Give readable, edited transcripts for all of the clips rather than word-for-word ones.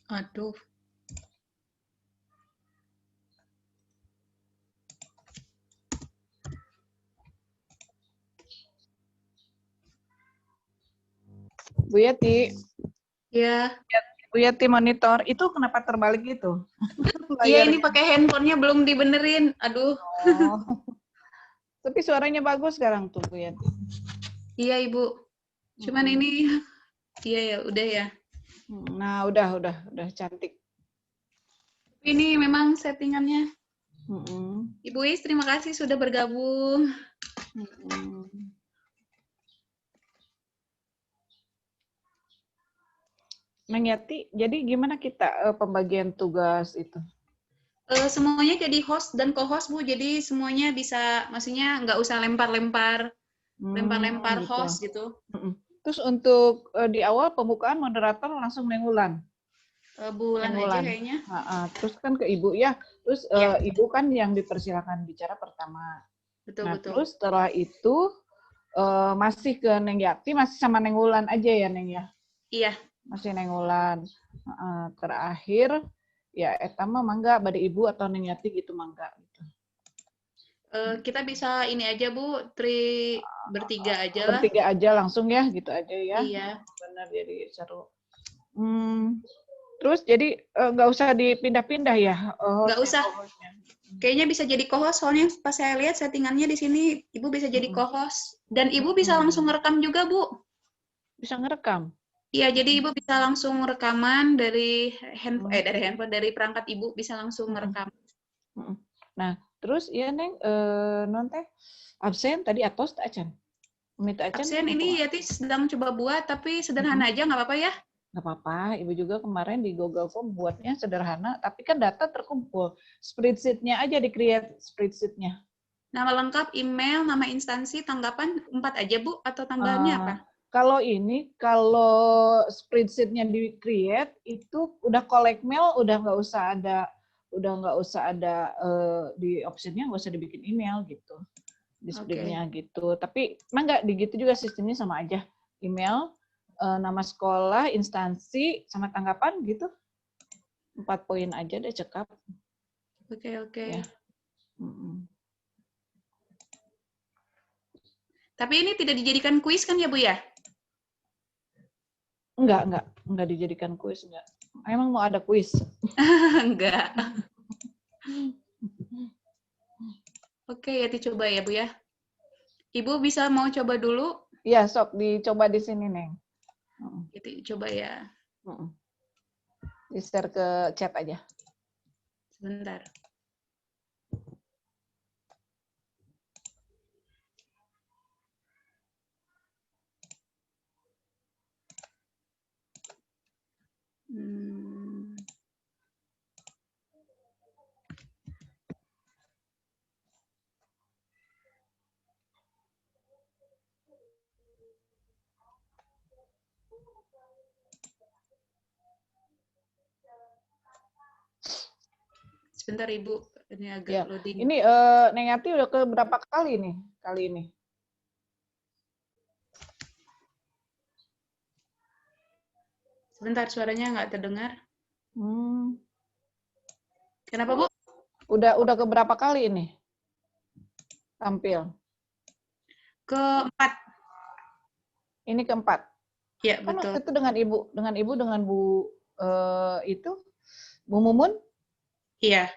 Aduh. Bu Yati. Ya. Bu Yati monitor. Itu kenapa terbalik gitu? Iya, ini pakai handphonenya belum dibenerin. Aduh. Oh. Tapi suaranya bagus sekarang tuh Bu Yati. Iya, Ibu. Cuman ini iya ya, udah ya. Nah, udah cantik. Ini memang settingannya. Mm-mm. Ibu Is, terima kasih sudah bergabung. Neng Yati, jadi gimana kita pembagian tugas itu? Semuanya jadi host dan co-host, Bu. Jadi semuanya bisa, maksudnya nggak usah lempar-lempar Gitu. host gitu. Terus untuk di awal pembukaan moderator langsung Neng Wulan. Bulan aja kayaknya. Terus kan ke Ibu ya. Terus Iya. Ibu kan yang dipersilakan bicara pertama. Betul, Nah, betul. terus setelah itu masih ke Neng Yati, masih sama Neng Wulan aja ya, Neng ya? Iya. Masih Neng Wulan. Terakhir, ya eta mah mangga bade Ibu atau Neng Yati gitu mangga. Gitu. Kita bisa ini aja, Bu, bertiga aja lah. Bertiga aja langsung ya, gitu aja ya. Iya. Benar, jadi seru. Terus jadi nggak usah dipindah-pindah ya? Nggak usah. Kayaknya bisa jadi co-host, soalnya pas saya lihat settingannya di sini, Ibu bisa jadi co-host. Dan Ibu bisa langsung ngerekam juga, Bu. Bisa ngerekam? Iya, jadi Ibu bisa langsung rekaman dari handphone, dari perangkat Ibu bisa langsung ngerekam. Nah, terus ya Neng, non teh absen tadi atos tak acan? Minta acan? Absen ini Yati sedang coba buat, tapi sederhana aja, nggak apa-apa ya? Nggak apa-apa, Ibu juga kemarin di Google Form buatnya sederhana, tapi kan data terkumpul. Spreadsheet-nya aja di-create spreadsheet-nya. Nama lengkap, email, nama instansi, tanggapan 4 aja, Bu? Atau tambahannya apa? Kalau spreadsheet-nya di-create, itu udah collect mail, udah nggak usah ada di option-nya nggak usah dibikin email gitu. Di spread-nya gitu. Tapi emang nggak digitu juga sistemnya sama aja. Email, nama sekolah, instansi, sama tanggapan gitu. 4 poin aja deh cekap. Oke. Ya. Tapi ini tidak dijadikan kuis kan ya, Bu ya? Enggak dijadikan kuis, enggak. Emang mau ada kuis? Enggak. Oke, ya dicoba ya, Bu ya. Ibu bisa mau coba dulu? Iya, sok dicoba di sini, Neng. Coba ya. Di-share ke chat aja. Sebentar. Sebentar Ibu, ini agak loading. Ini Neng Yati udah ke berapa kali nih kali ini? Sebentar, suaranya nggak terdengar. Kenapa, Bu? Udah ke berapa kali ini tampil? Keempat. Ini keempat. Ya, kan betul. Waktu itu dengan Bu itu Bu Mumun? Iya.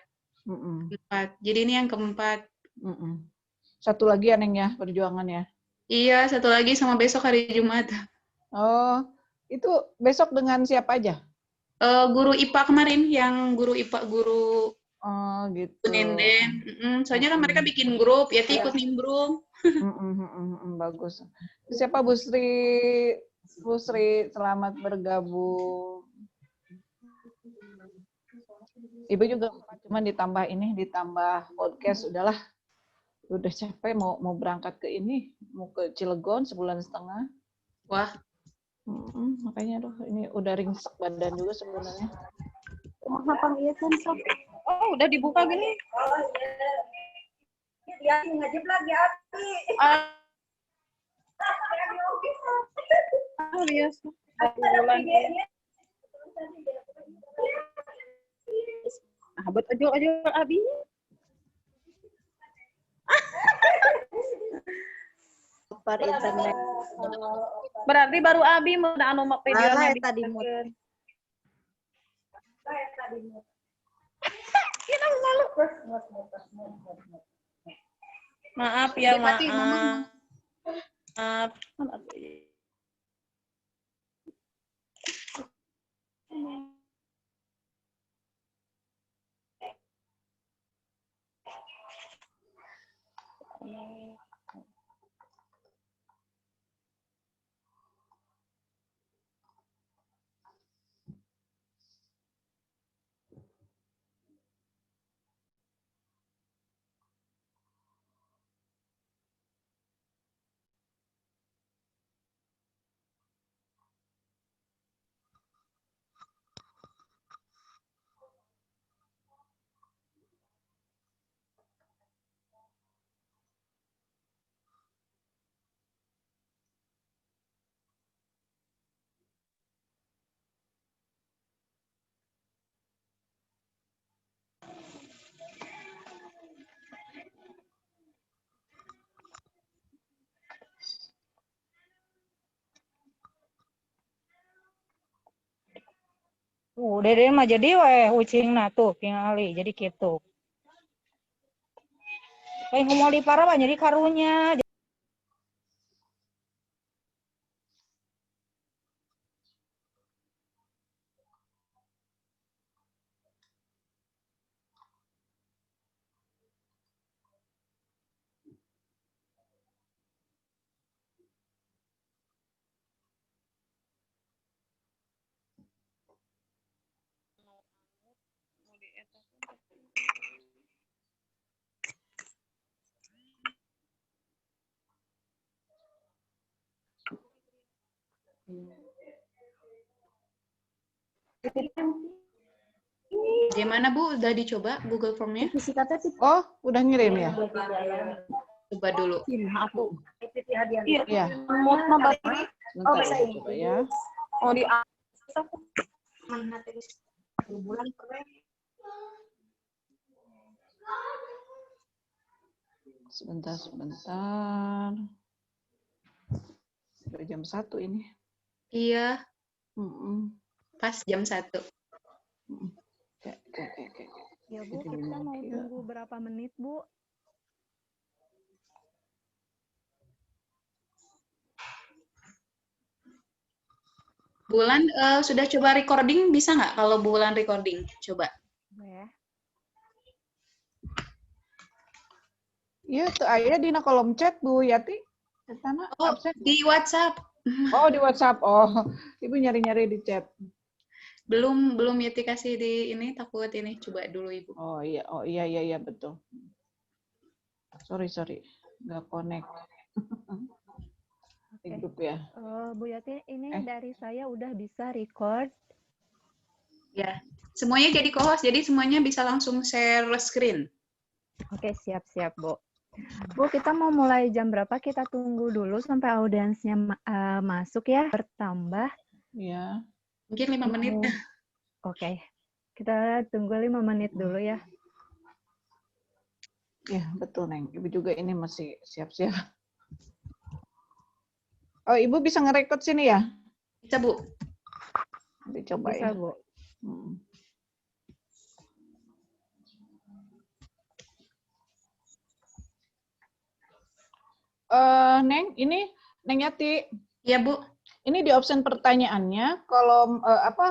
Keempat. Jadi ini yang keempat. Satu lagi ya, Neng ya, perjuangan ya. Iya, satu lagi sama besok hari Jumat. Oh, itu besok dengan siapa aja? Guru IPA kemarin, yang guru IPA, guru gitu. Nenden. Soalnya kan mereka bikin grup, ya ikut nimbrung. Bagus. Siapa Bu Sri? Bu Sri, selamat bergabung. Ibu juga cuma ditambah podcast, udahlah. Udah capek mau berangkat ke ini, mau ke Cilegon sebulan setengah. Wah. Makanya ini udah ringsek badan juga sebenarnya. Kenapa iya kan sob? Oh, udah dibuka gini. Oh iya. Dia ngajib lagi Ati. Biasa. buat ojol-ojol abi. Per internet. Berarti baru abi mau anu video Alah abi. tadi mut. Maaf ya, Pati, Mama. maaf. Dede mah jadi weh ucingna tuh tingali jadi gitu. Kayak ngomong di parah mah jadi karunya. Gimana Bu? Udah dicoba Google Form-nya? Oh, udah ngirim ya? Coba dulu. Iya. Oh, bisa Sebentar, ini. coba ya. Oh, di Bulan keren. Sebentar. Udah jam 1 ini. Iya, Mm-mm. pas jam 1. Oke. Ya Bu, Jadi kita mau lagi. tunggu berapa menit Bu? Bulan sudah coba recording, bisa nggak kalau Bulan recording? Coba. Ya. Iya, tuh akhirnya di kolom chat Bu Yati. Sana Oh, absen. di WhatsApp. Oh, di WhatsApp. Oh, Ibu nyari-nyari di chat. Belum Yeti kasih di ini, takut ini. Coba dulu Ibu. Oh iya betul. Sorry. Nggak connect. Di grup ya. Bu Yati, ini dari saya udah bisa record. Ya, semuanya jadi co-host, jadi semuanya bisa langsung share screen. Oke, siap Bu. Bu, kita mau mulai jam berapa? Kita tunggu dulu sampai audiensnya masuk ya, bertambah. Iya. Mungkin 5 menit. Oke, kita tunggu 5 menit dulu ya. Ya, betul, Neng. Ibu juga ini masih siap-siap. Oh, Ibu bisa nge-record sini ya? Bisa Bu. Nanti coba Bisa ya. Bu. Neng, ini Neng Yati. Iya Bu. Ini di option pertanyaannya kolom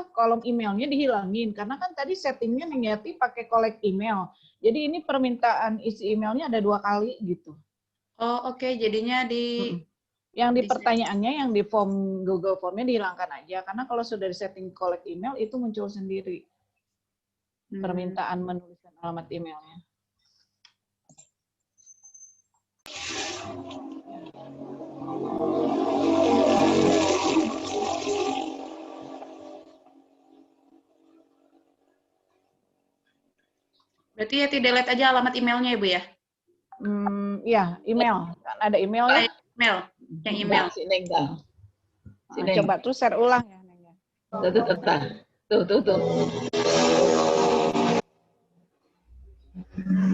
kolom emailnya dihilangin karena kan tadi settingnya Neng Yati pakai collect email. Jadi ini permintaan isi emailnya ada 2 kali gitu. Oh oke, jadinya di Yang di pertanyaannya yang di form Google Form-nya dihilangkan aja karena kalau sudah di setting collect email itu muncul sendiri permintaan menuliskan alamat emailnya. Berarti ya delete aja alamat emailnya ya Bu ya? Iya, email. Kan ada email ya? Email. Yang email. Coba terus share ulang ya. Neng. Tuh.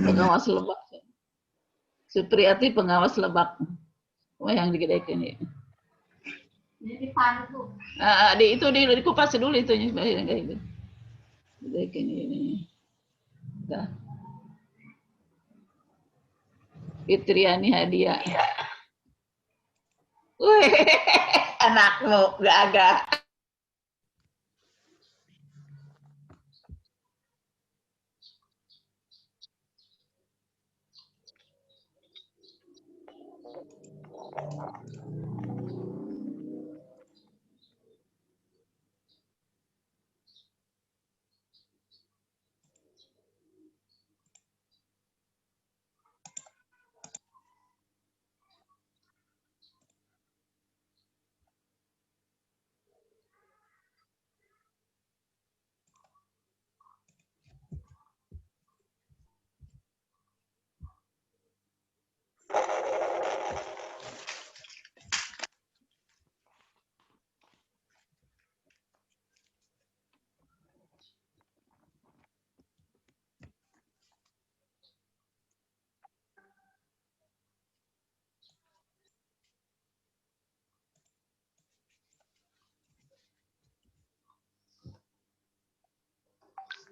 Pengawas lebak. Supriyati pengawas lebak. Oh, yang digedekin ya. Jadi tuh. Itu dikupas dulu itu kayak gitu. Gedekin ini. Dah. Fitriani hadiah. Wih, anakmu gagah.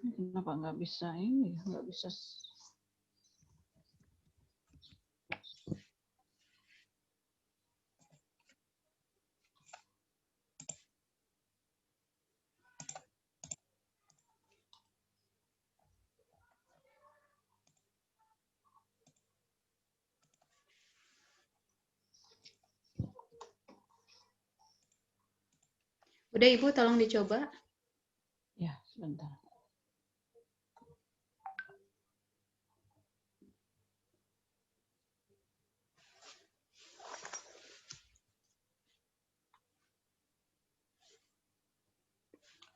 Kenapa nggak bisa ini? Nggak bisa. Udah Ibu, tolong dicoba. Ya, sebentar.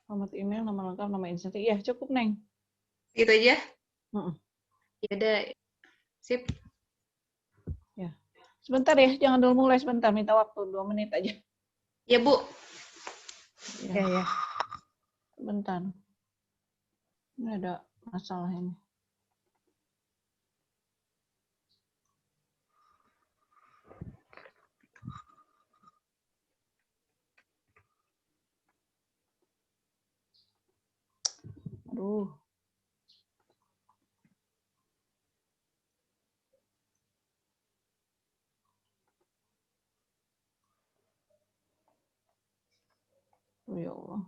Alamat email, nama lengkap, nama instansi. Ya, cukup, Neng. Gitu aja? Ya udah. Sip. Ya. Sebentar ya, jangan dulu mulai sebentar. Minta waktu 2 menit aja. Ya, Bu. Ya. Sebentar. Ini ada masalah ini. Aduh. Oh, ya Allah.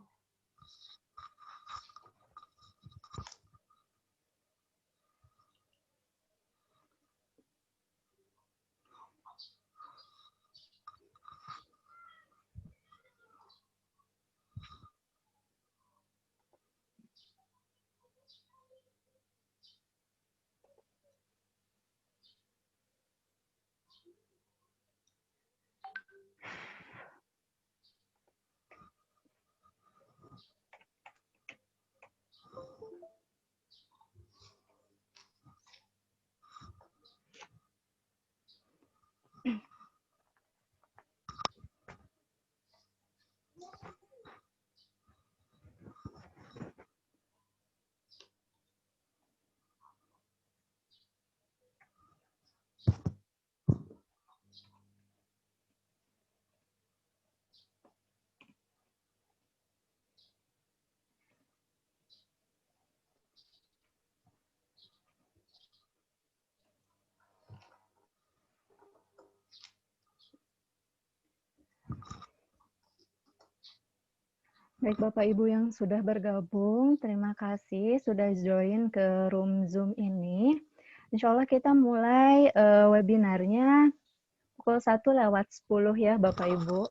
Baik Bapak Ibu yang sudah bergabung, terima kasih sudah join ke room Zoom ini. Insya Allah kita mulai webinarnya pukul 1:10 ya Bapak Ibu.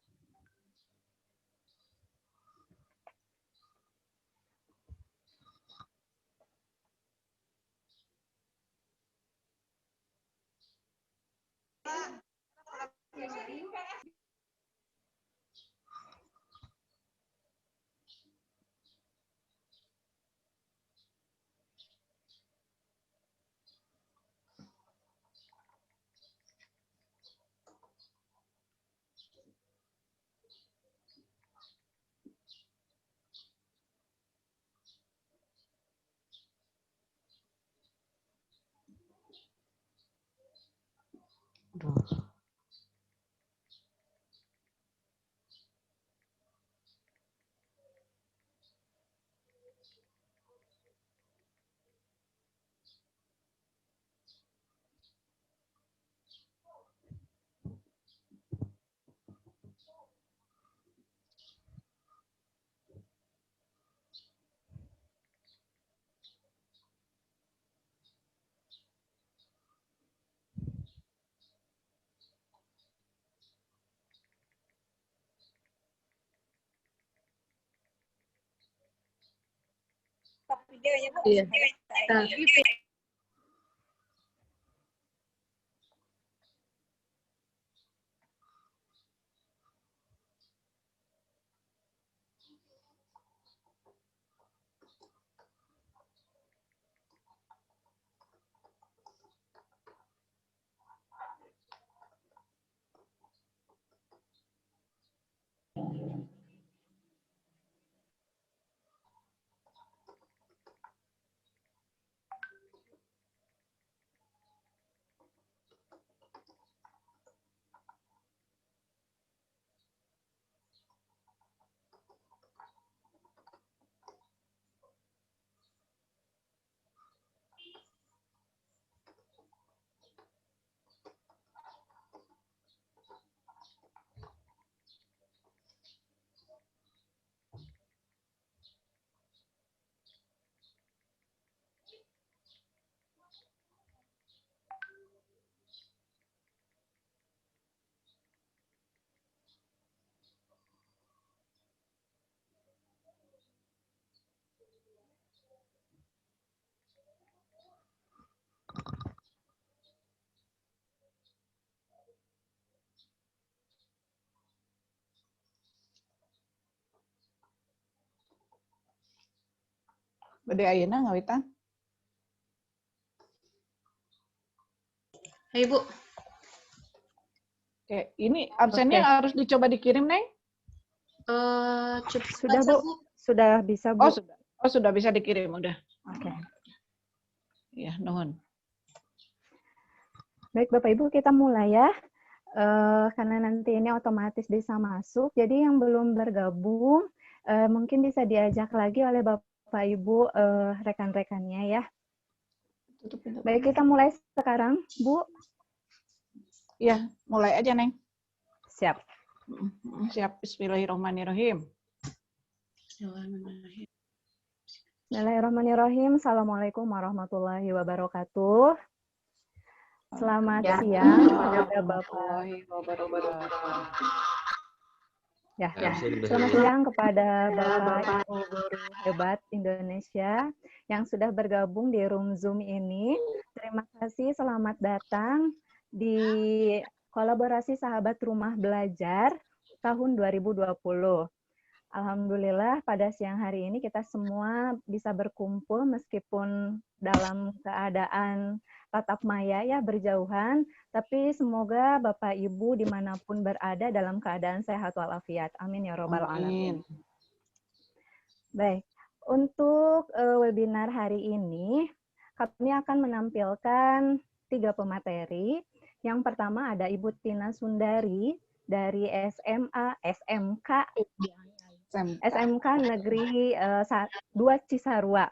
Aduh. Stop videonya, Bu. Iya. Bade ayeuna ngawitan. Hai, Bu. Oke, ini absennya Oke. harus dicoba dikirim, Neng? Coba Sudah, baca, Bu. Sudah bisa, Oh, Bu. sudah. Oh, sudah bisa dikirim, udah. Oke. Ya, nuhun. Baik, Bapak Ibu, kita mulai ya. Karena nanti ini otomatis bisa masuk, jadi yang belum bergabung mungkin bisa diajak lagi oleh Bapak Ibu rekan-rekannya ya. Baik, kita mulai sekarang, Bu. Iya, mulai aja, Neng. Siap. Siap, bismillahirrahmanirrahim. Bismillahirrahmanirrahim. Assalamualaikum warahmatullahi wabarakatuh. Selamat siang kepada Bapak. Ya, selamat siang kepada Bapak Ibu guru hebat Indonesia yang sudah bergabung di room Zoom ini. Terima kasih, selamat datang di kolaborasi Sahabat Rumah Belajar tahun 2020. Alhamdulillah pada siang hari ini kita semua bisa berkumpul meskipun dalam keadaan tatap maya ya berjauhan, tapi semoga Bapak Ibu dimanapun berada dalam keadaan sehat walafiat. Amin ya robbal alamin. Baik, untuk webinar hari ini kami akan menampilkan 3 pemateri. Yang pertama ada Ibu Tina Sundari dari SMK Negeri 2 Cisarua.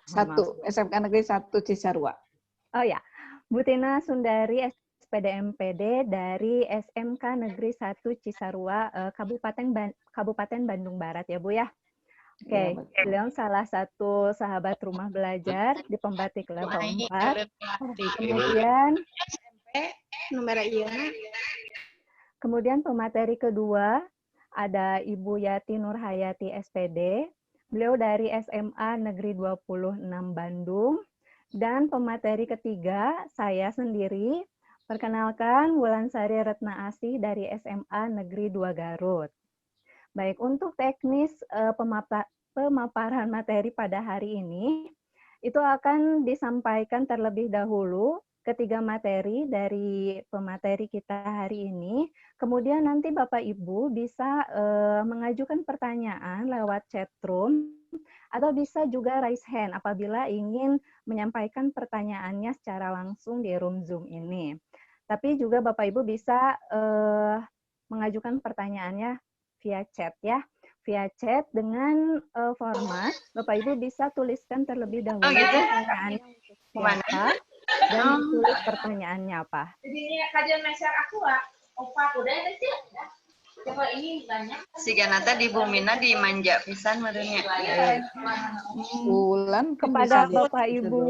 SMK Negeri 1 Cisarua. Oh ya, Bu Tina Sundari SPDMPD dari SMK Negeri 1 Cisarua, Kabupaten Bandung Barat ya Bu ya. Oke, beliau salah satu sahabat rumah belajar di pembatik level 4. Kemudian pemateri kedua ada Ibu Yati Nurhayati SPD. Beliau dari SMA Negeri 26 Bandung. Dan pemateri ketiga, saya sendiri, perkenalkan Wulansari Retna Asih dari SMA Negeri 2 Garut. Baik, untuk teknis pemaparan materi pada hari ini, itu akan disampaikan terlebih dahulu ketiga materi dari pemateri kita hari ini. Kemudian nanti Bapak Ibu bisa mengajukan pertanyaan lewat chat room, atau bisa juga raise hand apabila ingin menyampaikan pertanyaannya secara langsung di room Zoom ini. Tapi juga Bapak Ibu bisa mengajukan pertanyaannya via chat ya. Via chat dengan format Bapak Ibu bisa tuliskan terlebih dahulu pertanyaannya untuk siapa dan tulis pertanyaannya apa. Jadi ini kajian meser aku opa udah ada sih. Coba ini banyak. Siga nata di Bumina di manja pisan merenya. Bulan Kepada Bapak Ibu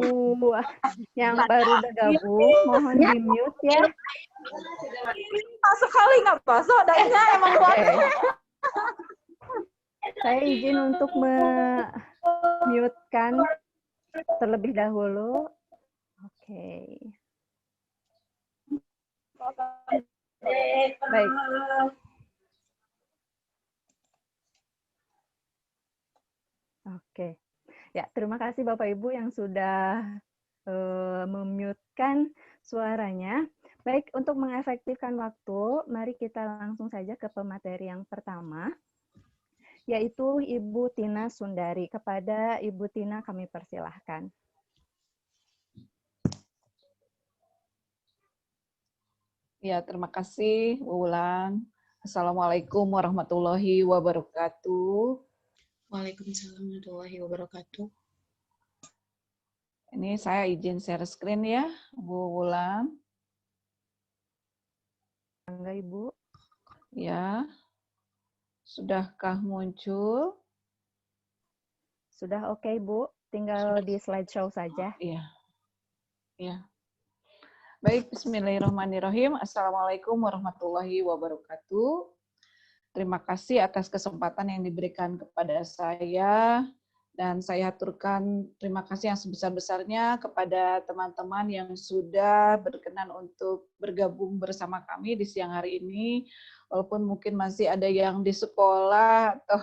yang baru bergabung, mohon di-mute ya. Masuk kali nggak pasok, dayanya emang kuat. Saya izin untuk mute-kan terlebih dahulu. Oke. Baik. Oke. Ya, terima kasih Bapak Ibu yang sudah memute-kan suaranya. Baik, untuk mengefektifkan waktu, mari kita langsung saja ke pemateri yang pertama, yaitu Ibu Tina Sundari. Kepada Ibu Tina kami persilahkan. Ya, terima kasih, Bu Wulan. Assalamualaikum warahmatullahi wabarakatuh. Waalaikumsalam warahmatullahi wabarakatuh. Ini saya izin share screen ya, Bu Wulan. Enggak, Ibu. Ya, sudahkah muncul? Sudah oke, Bu. Tinggal di slideshow saja. Iya. Ya. Baik, bismillahirrahmanirrahim. Assalamualaikum warahmatullahi wabarakatuh. Terima kasih atas kesempatan yang diberikan kepada saya. Dan saya aturkan terima kasih yang sebesar-besarnya kepada teman-teman yang sudah berkenan untuk bergabung bersama kami di siang hari ini. Walaupun mungkin masih ada yang di sekolah atau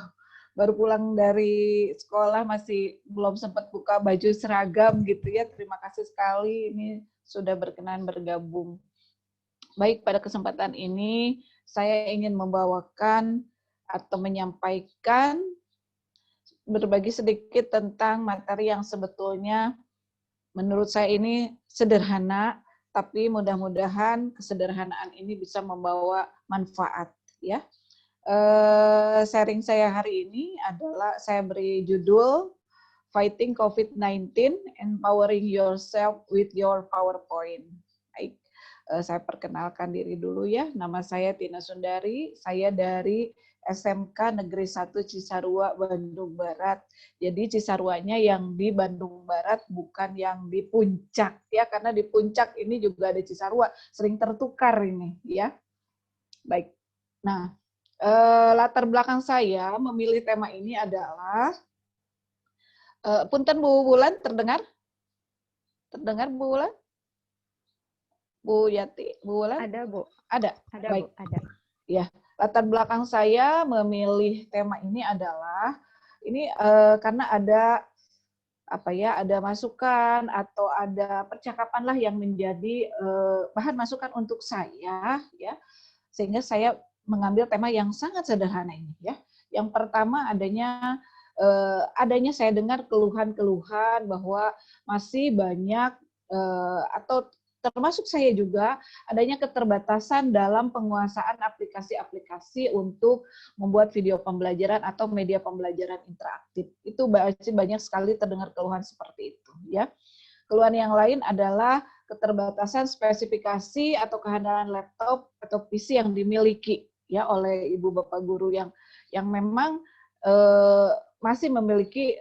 baru pulang dari sekolah masih belum sempat buka baju seragam gitu ya. Terima kasih sekali ini sudah berkenan bergabung. Baik, pada kesempatan ini saya ingin membawakan atau menyampaikan berbagi sedikit tentang materi yang sebetulnya menurut saya ini sederhana, tapi mudah-mudahan kesederhanaan ini bisa membawa manfaat ya. Sharing saya hari ini adalah saya beri judul Fighting COVID-19, Empowering Yourself with Your PowerPoint. Baik, saya perkenalkan diri dulu ya. Nama saya Tina Sundari, saya dari SMK Negeri 1 Cisarua, Bandung Barat. Jadi Cisarwanya yang di Bandung Barat, bukan yang di Puncak ya, karena di Puncak ini juga ada Cisarua, sering tertukar ini ya. Baik. Nah, latar belakang saya memilih tema ini adalah punten Bu Wulan, terdengar? Terdengar Bu Wulan? Bu Yati, Bu Wulan? Ada, Bu. Ada? Ada, baik. Bu. Ada. Ya, latar belakang saya memilih tema ini adalah ini karena ada apa ya, ada masukan atau ada percakapan lah yang menjadi bahan masukan untuk saya ya, sehingga saya mengambil tema yang sangat sederhana ini ya. Yang pertama adanya saya dengar keluhan-keluhan bahwa masih banyak atau termasuk saya juga adanya keterbatasan dalam penguasaan aplikasi-aplikasi untuk membuat video pembelajaran atau media pembelajaran interaktif. Itu banyak sekali terdengar keluhan seperti itu ya. Keluhan yang lain adalah keterbatasan spesifikasi atau kehandalan laptop atau PC yang dimiliki ya oleh ibu bapak guru yang memang masih memiliki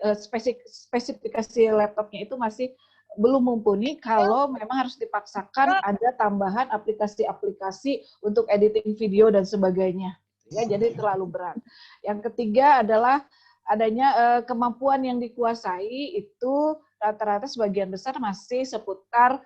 spesifikasi laptopnya itu masih belum mumpuni kalau memang harus dipaksakan ada tambahan aplikasi-aplikasi untuk editing video dan sebagainya. Ya, jadi terlalu berat. Yang ketiga adalah adanya kemampuan yang dikuasai itu rata-rata sebagian besar masih seputar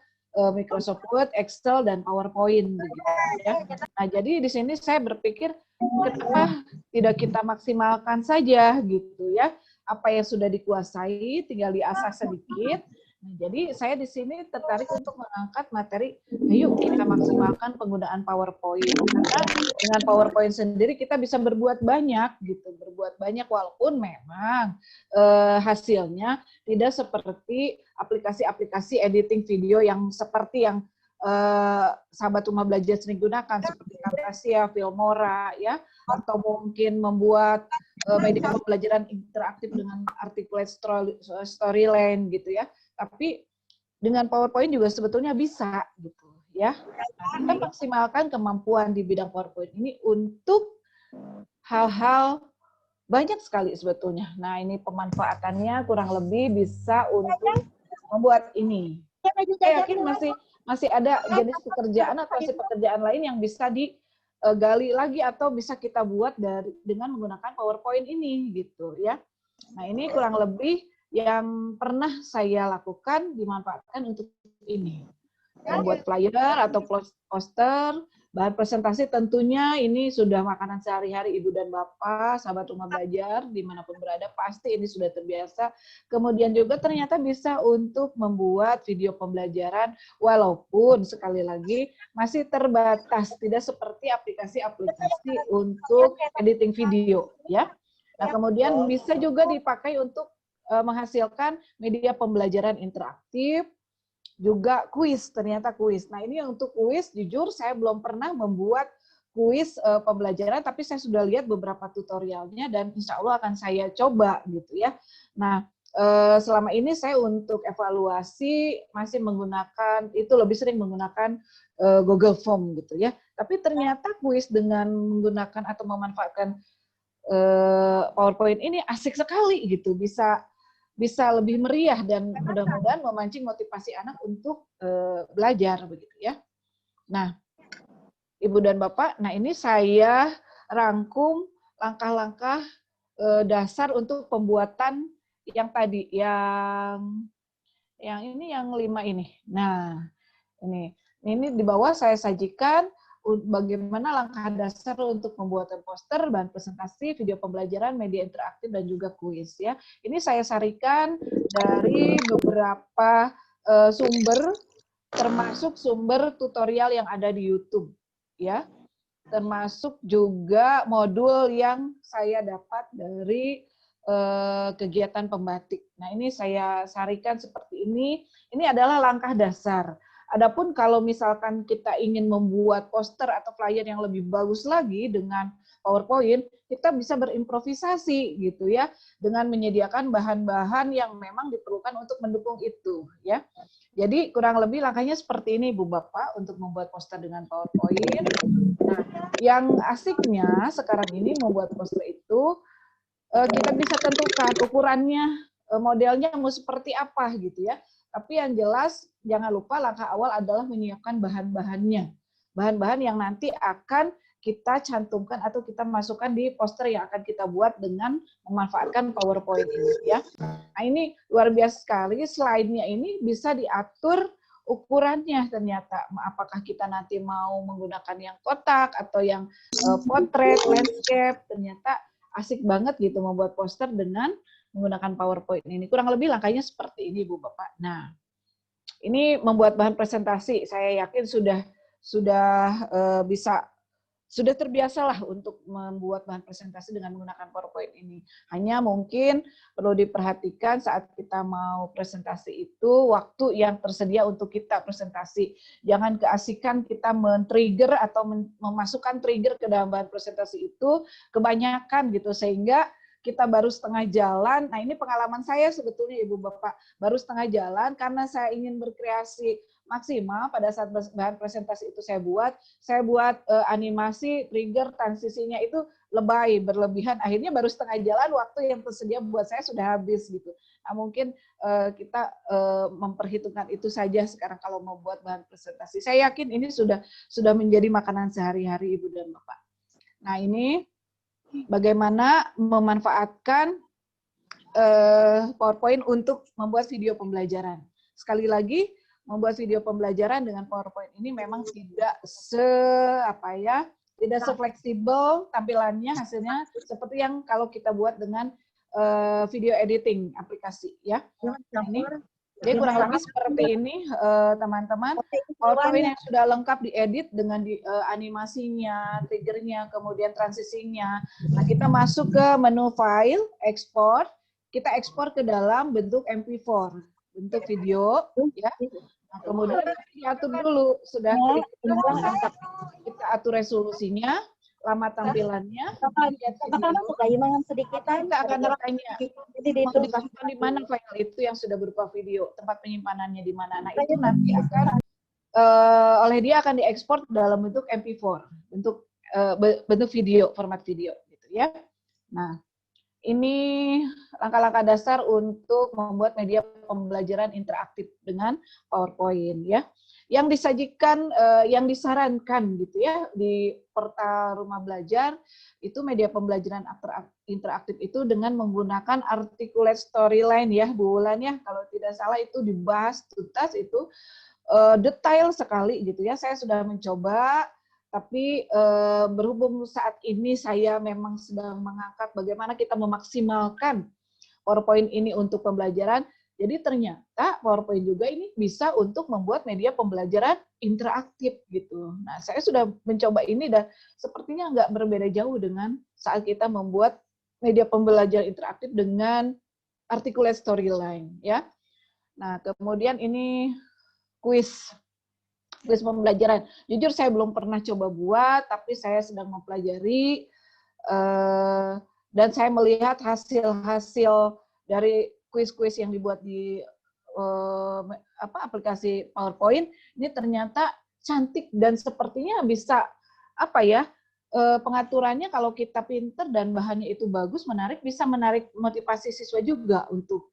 Microsoft Word, Excel, dan PowerPoint. Begitu, ya. Nah, jadi di sini saya berpikir kenapa tidak kita maksimalkan saja gitu ya, apa yang sudah dikuasai tinggal diasah sedikit. Nah, jadi saya di sini tertarik untuk mengangkat materi, ayo kita maksimalkan penggunaan PowerPoint. Karena dengan PowerPoint sendiri kita bisa berbuat banyak gitu, berbuat banyak walaupun memang hasilnya tidak seperti aplikasi-aplikasi editing video yang seperti yang sahabat rumah belajar sering gunakan seperti Camtasia, Filmora, ya, atau mungkin membuat media pembelajaran interaktif dengan articulate storyline gitu ya. Tapi dengan PowerPoint juga sebetulnya bisa gitu ya. Nah, kita maksimalkan kemampuan di bidang PowerPoint ini untuk hal-hal banyak sekali sebetulnya. Nah, ini pemanfaatannya kurang lebih bisa untuk membuat ini. Saya yakin masih ada jenis pekerjaan atau pekerjaan lain yang bisa digali lagi atau bisa kita buat dengan menggunakan PowerPoint ini gitu ya. Nah, ini kurang lebih yang pernah saya lakukan dimanfaatkan untuk ini. Membuat flyer atau poster, bahan presentasi tentunya ini sudah makanan sehari-hari Ibu dan Bapak, sahabat rumah belajar, dimanapun berada, pasti ini sudah terbiasa. Kemudian juga ternyata bisa untuk membuat video pembelajaran, walaupun sekali lagi masih terbatas, tidak seperti aplikasi-aplikasi untuk editing video. Ya. Nah, kemudian bisa juga dipakai untuk menghasilkan media pembelajaran interaktif, juga kuis, ternyata kuis. Nah, ini untuk kuis, jujur saya belum pernah membuat kuis pembelajaran, tapi saya sudah lihat beberapa tutorialnya dan insya Allah akan saya coba gitu ya. Nah, selama ini saya untuk evaluasi masih menggunakan, itu lebih sering menggunakan Google Form gitu ya. Tapi ternyata kuis dengan menggunakan atau memanfaatkan PowerPoint ini asik sekali gitu, bisa lebih meriah dan mudah-mudahan memancing motivasi anak untuk belajar begitu ya. Nah, Ibu dan Bapak, nah ini saya rangkum langkah-langkah dasar untuk pembuatan yang tadi, yang ini yang 5 ini. Nah, ini di bawah saya sajikan bagaimana langkah dasar untuk pembuatan poster, bahan presentasi, video pembelajaran, media interaktif, dan juga kuis. Ya, ini saya sarikan dari beberapa sumber, termasuk sumber tutorial yang ada di YouTube, ya, termasuk juga modul yang saya dapat dari kegiatan pembatik. Nah, ini saya sarikan seperti ini. Ini adalah langkah dasar. Adapun kalau misalkan kita ingin membuat poster atau flyer yang lebih bagus lagi dengan PowerPoint, kita bisa berimprovisasi gitu ya, dengan menyediakan bahan-bahan yang memang diperlukan untuk mendukung itu ya. Jadi kurang lebih langkahnya seperti ini Bu Bapak untuk membuat poster dengan PowerPoint. Nah, yang asiknya sekarang ini membuat poster itu kita bisa tentukan ukurannya, modelnya mau seperti apa gitu ya. Tapi yang jelas, jangan lupa langkah awal adalah menyiapkan bahan-bahannya. Bahan-bahan yang nanti akan kita cantumkan atau kita masukkan di poster yang akan kita buat dengan memanfaatkan PowerPoint ini. Ya. Nah, ini luar biasa sekali, slide-nya ini bisa diatur ukurannya ternyata. Apakah kita nanti mau menggunakan yang kotak atau yang potret, landscape, ternyata asik banget gitu membuat poster dengan menggunakan PowerPoint ini. Kurang lebih langkahnya seperti ini, Bu Bapak. Nah, ini membuat bahan presentasi. Saya yakin sudah terbiasalah untuk membuat bahan presentasi dengan menggunakan PowerPoint ini. Hanya mungkin perlu diperhatikan saat kita mau presentasi itu waktu yang tersedia untuk kita presentasi. Jangan keasikan kita men-trigger atau memasukkan trigger ke dalam bahan presentasi itu kebanyakan gitu sehingga kita baru setengah jalan. Nah, ini pengalaman saya sebetulnya Ibu Bapak, baru setengah jalan karena saya ingin berkreasi maksimal pada saat bahan presentasi itu saya buat animasi, trigger, transisinya itu berlebihan, akhirnya baru setengah jalan, waktu yang tersedia buat saya sudah habis gitu. Nah, mungkin kita memperhitungkan itu saja sekarang kalau mau buat bahan presentasi. Saya yakin ini sudah menjadi makanan sehari-hari Ibu dan Bapak. Nah, ini bagaimana memanfaatkan PowerPoint untuk membuat video pembelajaran. Sekali lagi, membuat video pembelajaran dengan PowerPoint ini memang tidak tidak se-fleksibel tampilannya, hasilnya seperti yang kalau kita buat dengan video editing aplikasi ya. Ini jadi kurang lebih seperti ini teman-teman. PowerPoint yang sudah lengkap diedit dengan animasinya, triggernya, kemudian transisinya. Nah, kita masuk ke menu file, export, kita ekspor ke dalam bentuk MP4, bentuk video ya. Nah, kemudian diatur dulu, sudah kita atur resolusinya, lama tampilannya, kita akan bertanya mau disimpan di mana file itu yang sudah berupa video, tempat penyimpanannya di mana. Nah itu nanti akan oleh dia akan diekspor dalam bentuk MP4, bentuk video, format video gitu ya. Nah, ini langkah-langkah dasar untuk membuat media pembelajaran interaktif dengan PowerPoint ya. Yang disajikan, yang disarankan gitu ya di portal Rumah Belajar itu media pembelajaran interaktif itu dengan menggunakan articulate storyline ya, Bu Wulan ya. Kalau tidak salah itu dibahas tuntas itu detail sekali gitu ya. Saya sudah mencoba, tapi berhubung saat ini saya memang sedang mengangkat bagaimana kita memaksimalkan PowerPoint ini untuk pembelajaran. Jadi ternyata PowerPoint juga ini bisa untuk membuat media pembelajaran interaktif gitu. Nah, saya sudah mencoba ini dan sepertinya nggak berbeda jauh dengan saat kita membuat media pembelajaran interaktif dengan articulate storyline ya. Nah, kemudian ini kuis pembelajaran. Jujur saya belum pernah coba buat, tapi saya sedang mempelajari dan saya melihat hasil-hasil dari kuis-kuis yang dibuat di aplikasi PowerPoint ini ternyata cantik dan sepertinya bisa pengaturannya kalau kita pinter dan bahannya itu bagus, menarik, bisa menarik motivasi siswa juga untuk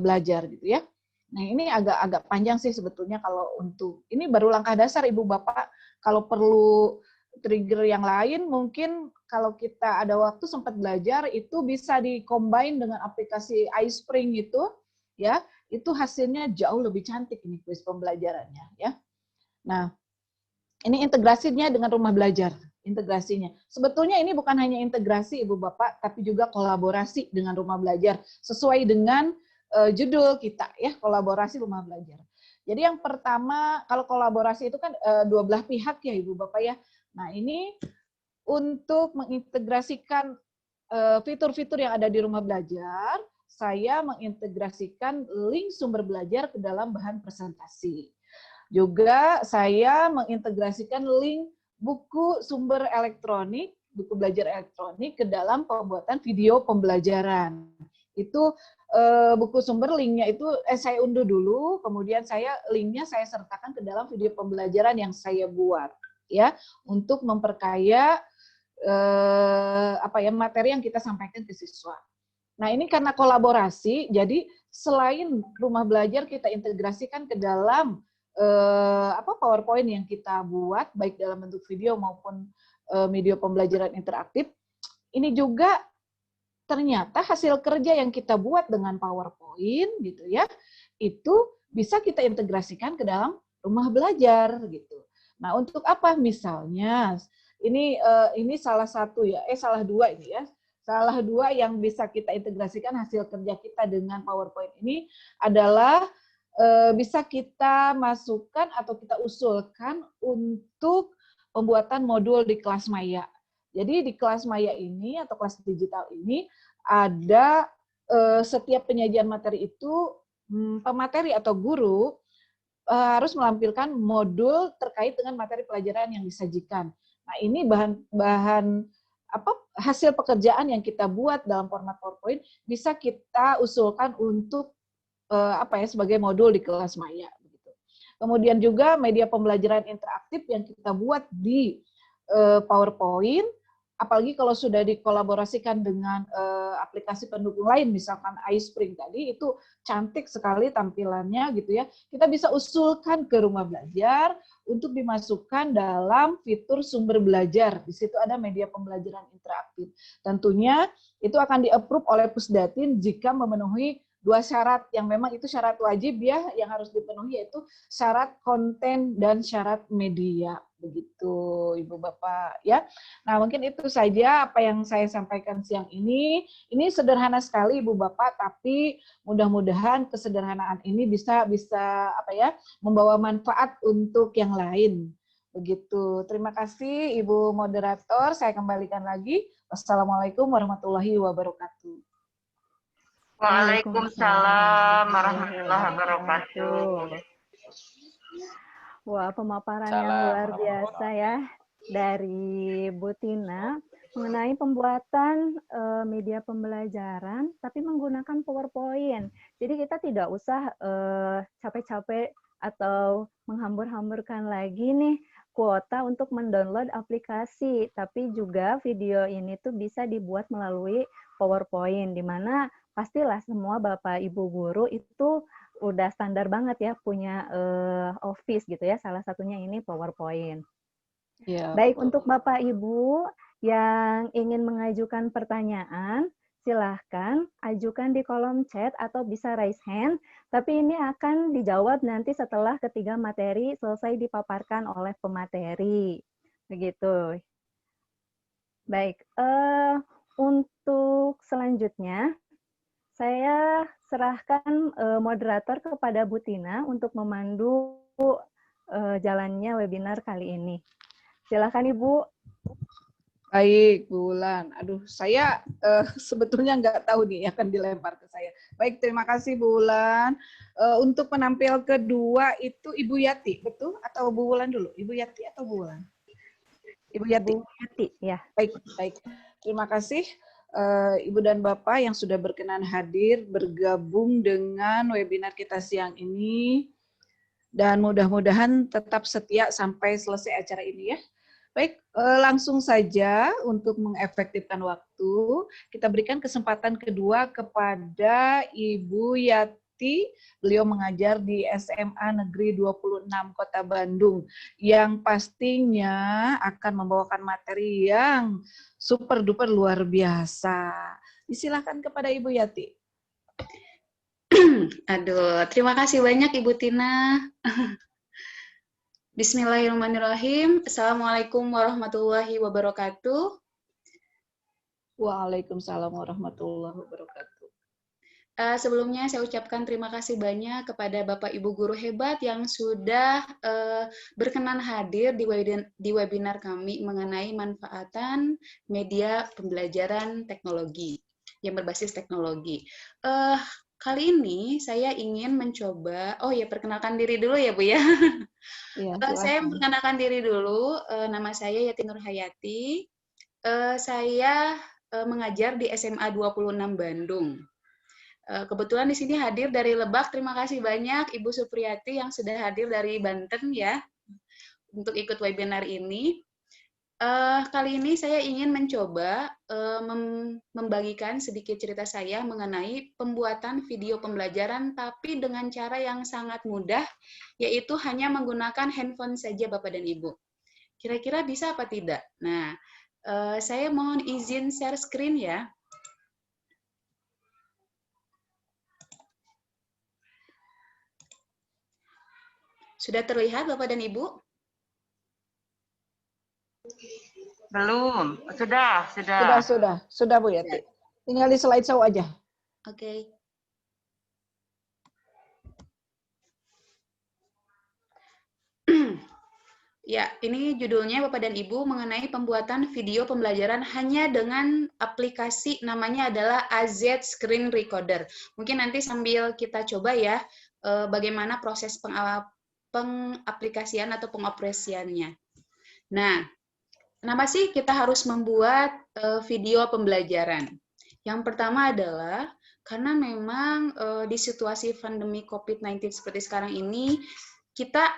belajar gitu ya. Nah ini agak panjang sih sebetulnya kalau untuk ini baru langkah dasar Ibu Bapak. Kalau perlu trigger yang lain mungkin kalau kita ada waktu sempat belajar itu bisa di-combine dengan aplikasi iSpring itu ya, itu hasilnya jauh lebih cantik ini kuis pembelajarannya ya. Nah, ini integrasinya dengan Rumah Belajar, integrasinya. Sebetulnya ini bukan hanya integrasi Ibu Bapak tapi juga kolaborasi dengan Rumah Belajar sesuai dengan judul kita ya, kolaborasi Rumah Belajar. Jadi yang pertama kalau kolaborasi itu kan dua belah pihak ya Ibu Bapak ya. Nah, ini untuk mengintegrasikan fitur-fitur yang ada di Rumah Belajar, saya mengintegrasikan link sumber belajar ke dalam bahan presentasi. Juga saya mengintegrasikan link buku sumber elektronik, buku belajar elektronik ke dalam pembuatan video pembelajaran. Itu buku sumber linknya itu saya unduh dulu, kemudian linknya saya sertakan ke dalam video pembelajaran yang saya buat. Ya, untuk memperkaya materi yang kita sampaikan ke siswa. Nah, ini karena kolaborasi, jadi selain Rumah Belajar kita integrasikan ke dalam PowerPoint yang kita buat baik dalam bentuk video maupun media pembelajaran interaktif. Ini juga ternyata hasil kerja yang kita buat dengan PowerPoint gitu ya, itu bisa kita integrasikan ke dalam Rumah Belajar gitu. Nah, untuk apa misalnya? Ini salah satu ya, salah dua ini ya. Salah dua yang bisa kita integrasikan hasil kerja kita dengan PowerPoint ini adalah bisa kita masukkan atau kita usulkan untuk pembuatan modul di kelas maya. Jadi di kelas maya ini atau kelas digital ini ada setiap penyajian materi itu pemateri atau guru harus melampirkan modul terkait dengan materi pelajaran yang disajikan. Nah, ini hasil pekerjaan yang kita buat dalam format PowerPoint bisa kita usulkan untuk sebagai modul di kelas maya begitu. Kemudian juga media pembelajaran interaktif yang kita buat di PowerPoint, apalagi kalau sudah dikolaborasikan dengan aplikasi pendukung lain, misalkan iSpring tadi, itu cantik sekali tampilannya gitu ya. Kita bisa usulkan ke Rumah Belajar untuk dimasukkan dalam fitur sumber belajar. Di situ ada media pembelajaran interaktif. Tentunya itu akan di-approve oleh Pusdatin jika memenuhi dua syarat yang memang itu syarat wajib ya, yang harus dipenuhi yaitu syarat konten dan syarat media. Begitu Ibu Bapak ya. Nah, mungkin itu saja apa yang saya sampaikan siang ini. Ini sederhana sekali Ibu Bapak, tapi mudah-mudahan kesederhanaan ini bisa membawa manfaat untuk yang lain. Begitu. Terima kasih Ibu moderator. Saya kembalikan lagi. Wassalamualaikum warahmatullahi wabarakatuh. Waalaikumsalam warahmatullahi wabarakatuh. Wah, pemaparan yang Salam luar biasa ya dari Bu Tina mengenai pembuatan media pembelajaran tapi menggunakan PowerPoint. Jadi kita tidak usah capek-capek atau menghambur-hamburkan lagi nih kuota untuk mendownload aplikasi, tapi juga video ini tuh bisa dibuat melalui PowerPoint, di mana pastilah semua Bapak Ibu guru itu udah standar banget ya punya Office gitu ya, salah satunya ini PowerPoint. Ya, Baik, betul. untuk Bapak Ibu yang ingin mengajukan pertanyaan, silahkan ajukan di kolom chat atau bisa raise hand, tapi ini akan dijawab nanti setelah ketiga materi selesai dipaparkan oleh pemateri. Begitu. Baik, untuk selanjutnya, saya serahkan moderator kepada Bu Tina untuk memandu jalannya webinar kali ini. Silakan Ibu. Baik, Bu Wulan. Aduh, saya sebetulnya nggak tahu nih akan dilempar ke saya. Baik, terima kasih Bu Wulan. Untuk penampil kedua itu Ibu Yati, betul? Atau Bu Wulan dulu? Ibu Yati atau Bu Wulan? Ibu Yati. Bu Yati, ya. Baik, baik. Terima kasih Ibu dan Bapak yang sudah berkenan hadir bergabung dengan webinar kita siang ini. Dan mudah-mudahan tetap setia sampai selesai acara ini ya. Baik, langsung saja untuk mengefektifkan waktu, kita berikan kesempatan kedua kepada Ibu Yati. Beliau mengajar di SMA Negeri 26 Kota Bandung, yang pastinya akan membawakan materi yang super duper luar biasa. Disilahkan kepada Ibu Yati. Aduh, terima kasih banyak Ibu Tina. Bismillahirrahmanirrahim. Assalamualaikum warahmatullahi wabarakatuh. Waalaikumsalam warahmatullahi wabarakatuh. Sebelumnya saya ucapkan terima kasih banyak kepada Bapak Ibu guru hebat yang sudah berkenan hadir di webinar kami mengenai manfaatan media pembelajaran teknologi yang berbasis teknologi. Kali ini saya ingin mencoba, perkenalkan diri dulu ya Bu ya. Ya, Saya memperkenalkan diri dulu, nama saya Yati Nurhayati. Saya mengajar di SMA 26 Bandung. Kebetulan di sini hadir dari Lebak, terima kasih banyak Ibu Supriyati yang sudah hadir dari Banten ya, untuk ikut webinar ini. Kali ini saya ingin mencoba membagikan sedikit cerita saya mengenai pembuatan video pembelajaran, tapi dengan cara yang sangat mudah, yaitu hanya menggunakan handphone saja Bapak dan Ibu. Kira-kira bisa apa tidak? Nah, saya mohon izin share screen ya. Sudah terlihat Bapak dan Ibu? Belum. Sudah. Sudah Bu Yati. Tinggal di slideshow aja. Oke. Ya, ini judulnya Bapak dan Ibu mengenai pembuatan video pembelajaran hanya dengan aplikasi namanya adalah AZ Screen Recorder. Mungkin nanti sambil kita coba ya, bagaimana proses pengaplikasian atau pengoperasiannya. Nah, kenapa sih kita harus membuat video pembelajaran? Yang pertama adalah karena memang di situasi pandemi COVID-19 seperti sekarang ini, kita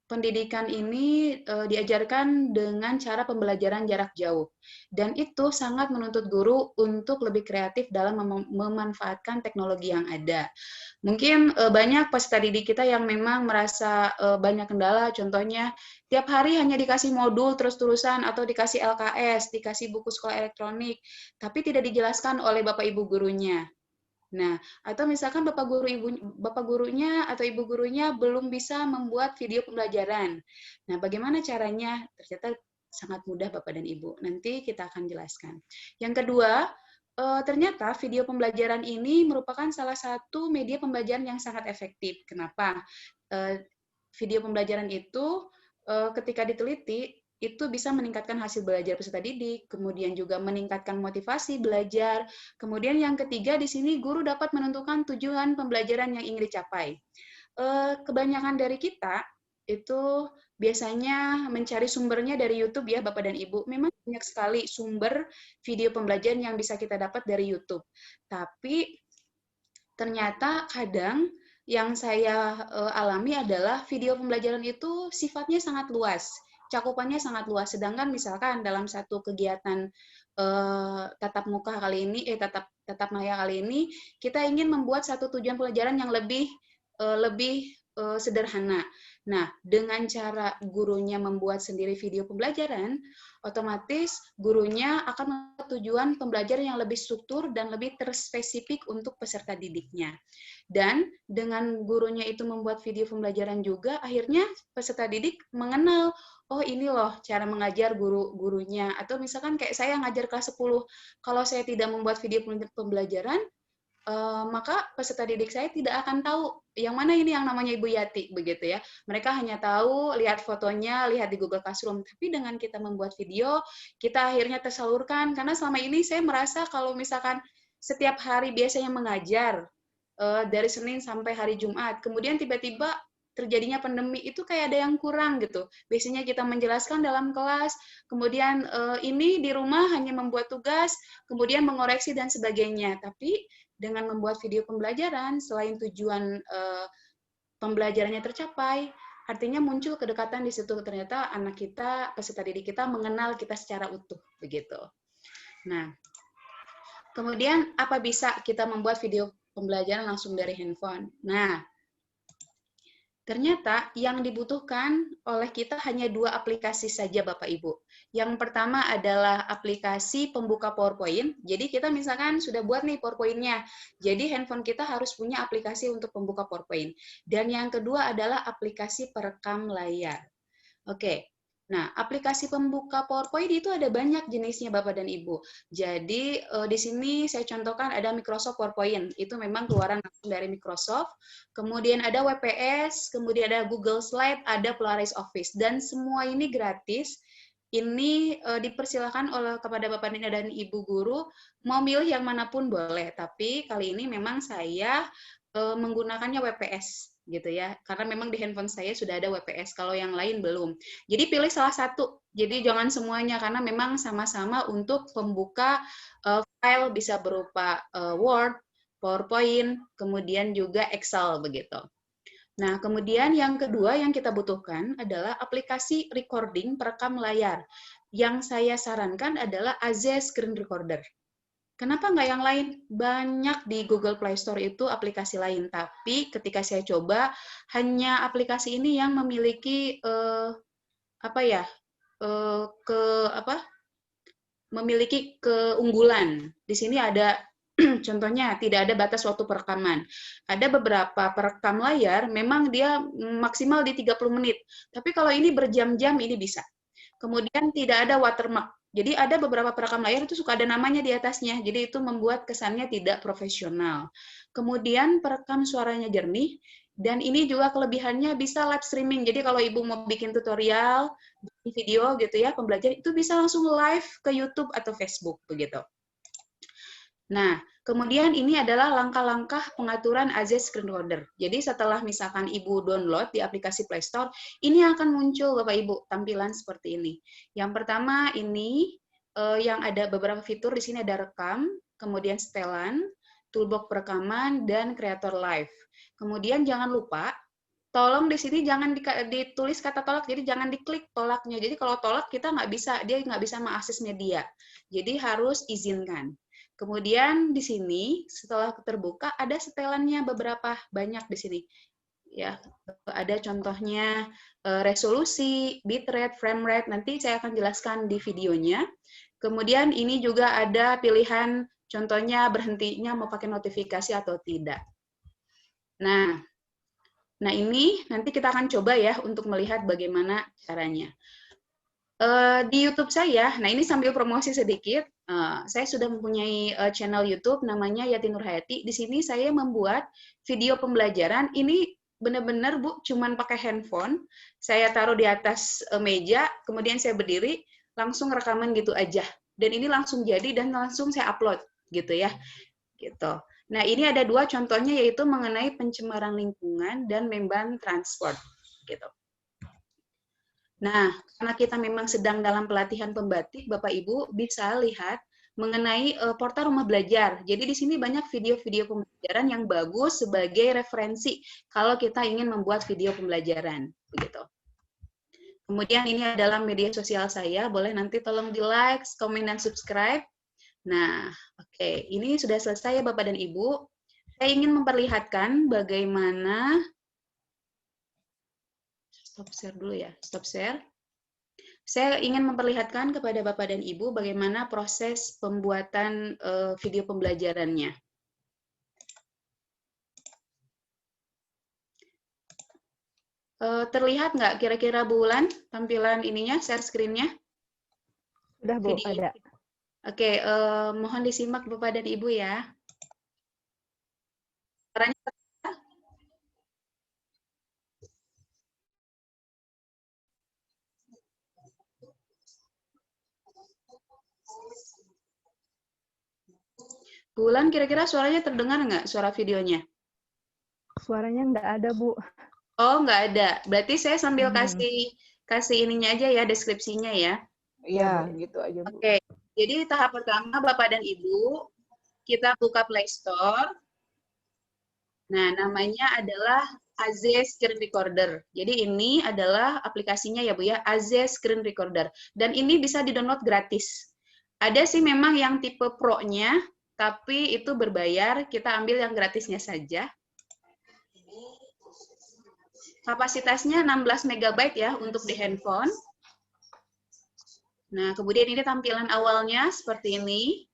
pendidikan ini diajarkan dengan cara pembelajaran jarak jauh. Dan itu sangat menuntut guru untuk lebih kreatif dalam memanfaatkan teknologi yang ada. Mungkin banyak peserta didik kita yang memang merasa banyak kendala, contohnya tiap hari hanya dikasih modul terus-terusan atau dikasih LKS, dikasih buku sekolah elektronik, tapi tidak dijelaskan oleh Bapak Ibu gurunya. Nah, atau misalkan bapak gurunya atau ibu gurunya belum bisa membuat video pembelajaran. Nah, bagaimana caranya? Ternyata sangat mudah Bapak dan Ibu. Nanti kita akan jelaskan. Yang kedua, ternyata video pembelajaran ini merupakan salah satu media pembelajaran yang sangat efektif. Kenapa? Video pembelajaran itu ketika diteliti itu bisa meningkatkan hasil belajar peserta didik, kemudian juga meningkatkan motivasi belajar. Kemudian yang ketiga di sini guru dapat menentukan tujuan pembelajaran yang ingin dicapai. Kebanyakan dari kita itu biasanya mencari sumbernya dari YouTube ya Bapak dan Ibu. Memang banyak sekali sumber video pembelajaran yang bisa kita dapat dari YouTube. Tapi ternyata kadang yang saya alami adalah video pembelajaran itu sifatnya sangat luas, cakupannya sangat luas. Sedangkan misalkan dalam satu kegiatan tatap muka kali ini, tatap maya kali ini, kita ingin membuat satu tujuan pelajaran yang lebih sederhana. Nah, dengan cara gurunya membuat sendiri video pembelajaran, otomatis gurunya akan membuat tujuan pembelajaran yang lebih struktur dan lebih terspesifik untuk peserta didiknya. Dan dengan gurunya itu membuat video pembelajaran juga, akhirnya peserta didik mengenal, oh ini loh cara mengajar gurunya. Atau misalkan kayak saya ngajar kelas 10, kalau saya tidak membuat video pembelajaran, maka peserta didik saya tidak akan tahu yang mana ini yang namanya Ibu Yati, begitu ya. Mereka hanya tahu lihat fotonya, lihat di Google Classroom. Tapi dengan kita membuat video, kita akhirnya tersalurkan. Karena selama ini saya merasa kalau misalkan setiap hari biasanya mengajar, dari Senin sampai hari Jumat, kemudian tiba-tiba terjadinya pandemi, itu kayak ada yang kurang gitu. Biasanya kita menjelaskan dalam kelas, kemudian ini di rumah hanya membuat tugas, kemudian mengoreksi dan sebagainya. Tapi dengan membuat video pembelajaran, selain tujuan pembelajarannya tercapai, artinya muncul kedekatan di situ. Ternyata anak kita, peserta didik kita mengenal kita secara utuh, begitu. Nah, kemudian apa bisa kita membuat video pembelajaran langsung dari handphone? Nah, ternyata yang dibutuhkan oleh kita hanya 2 aplikasi saja Bapak Ibu. Yang pertama adalah aplikasi pembuka PowerPoint. Jadi kita misalkan sudah buat nih PowerPoint-nya. Jadi handphone kita harus punya aplikasi untuk pembuka PowerPoint. Dan yang kedua adalah aplikasi perekam layar. Oke. Nah, aplikasi pembuka PowerPoint itu ada banyak jenisnya Bapak dan Ibu. Jadi di sini saya contohkan ada Microsoft PowerPoint, itu memang keluaran langsung dari Microsoft. Kemudian ada WPS, kemudian ada Google Slide, ada Polaris Office, dan semua ini gratis. Ini dipersilakan kepada Bapak dan Ibu guru, mau milih yang manapun boleh. Tapi kali ini memang saya menggunakannya WPS. Gitu ya, karena memang di handphone saya sudah ada WPS, kalau yang lain belum. Jadi pilih salah satu, jadi jangan semuanya, karena memang sama-sama untuk pembuka file bisa berupa Word, PowerPoint, kemudian juga Excel, begitu. Nah, kemudian yang kedua yang kita butuhkan adalah aplikasi recording perekam layar. Yang saya sarankan adalah AZ Screen Recorder. Kenapa nggak yang lain? Banyak di Google Play Store itu aplikasi lain, tapi ketika saya coba, hanya aplikasi ini yang memiliki memiliki keunggulan. Di sini ada contohnya tidak ada batas waktu perekaman. Ada beberapa perekam layar, memang dia maksimal di 30 menit. Tapi kalau ini berjam-jam, ini bisa. Kemudian tidak ada watermark. Jadi ada beberapa perekam layar itu suka ada namanya di atasnya. Jadi itu membuat kesannya tidak profesional. Kemudian perekam suaranya jernih. Dan ini juga kelebihannya bisa live streaming. Jadi kalau Ibu mau bikin tutorial, video gitu ya, pembelajaran, itu bisa langsung live ke YouTube atau Facebook begitu. Nah, kemudian ini adalah langkah-langkah pengaturan AZ Screen Recorder. Jadi setelah misalkan Ibu download di aplikasi Play Store, ini akan muncul Bapak Ibu tampilan seperti ini. Yang pertama ini yang ada beberapa fitur, di sini ada rekam, kemudian setelan, toolbox perekaman, dan kreator live. Kemudian jangan lupa, tolong di sini jangan ditulis kata tolak, jadi jangan diklik tolaknya. Jadi kalau tolak kita nggak bisa, dia nggak bisa mengakses media. Jadi harus izinkan. Kemudian di sini setelah terbuka ada setelannya beberapa banyak di sini. Ya, ada contohnya resolusi, bitrate, frame rate, nanti saya akan jelaskan di videonya. Kemudian ini juga ada pilihan contohnya berhentinya mau pakai notifikasi atau tidak. Nah ini nanti kita akan coba ya untuk melihat bagaimana caranya. Di YouTube saya, nah ini sambil promosi sedikit, saya sudah mempunyai channel YouTube namanya Yati Nurhayati. Di sini saya membuat video pembelajaran. Ini benar-benar Bu, cuman pakai handphone. Saya taruh di atas meja, kemudian saya berdiri, langsung rekaman gitu aja. Dan ini langsung jadi dan langsung saya upload gitu ya. Gitu. Nah, ini ada 2 contohnya yaitu mengenai pencemaran lingkungan dan membran transport gitu. Nah, karena kita memang sedang dalam pelatihan pembatik, Bapak Ibu bisa lihat mengenai portal Rumah Belajar. Jadi di sini banyak video-video pembelajaran yang bagus sebagai referensi kalau kita ingin membuat video pembelajaran, begitu. Kemudian ini adalah media sosial saya, boleh nanti tolong di like, komen, dan subscribe. Nah, oke, ini sudah selesai ya Bapak dan Ibu. Saya ingin memperlihatkan bagaimana, stop share dulu ya, stop share. Saya ingin memperlihatkan kepada Bapak dan Ibu bagaimana proses pembuatan video pembelajarannya. Terlihat nggak kira-kira Bu Wulan tampilan ininya, share screen-nya? Sudah Bu, ada. Oke, mohon disimak Bapak dan Ibu ya. Suaranya terlihat? Bu Wulan, kira-kira suaranya terdengar nggak, suara videonya? Suaranya nggak ada, Bu. Oh, nggak ada. Berarti saya sambil kasih ininya aja ya, deskripsinya ya. Iya, gitu aja, Bu. Oke, jadi tahap pertama Bapak dan Ibu, kita buka Play Store. Nah, namanya adalah AZ Screen Recorder. Jadi ini adalah aplikasinya ya Bu ya, AZ Screen Recorder. Dan ini bisa di-download gratis. Ada sih memang yang tipe Pro-nya, tapi itu berbayar. Kita ambil yang gratisnya saja. Kapasitasnya 16 MB ya untuk di handphone. Nah, kemudian ini tampilan awalnya seperti ini.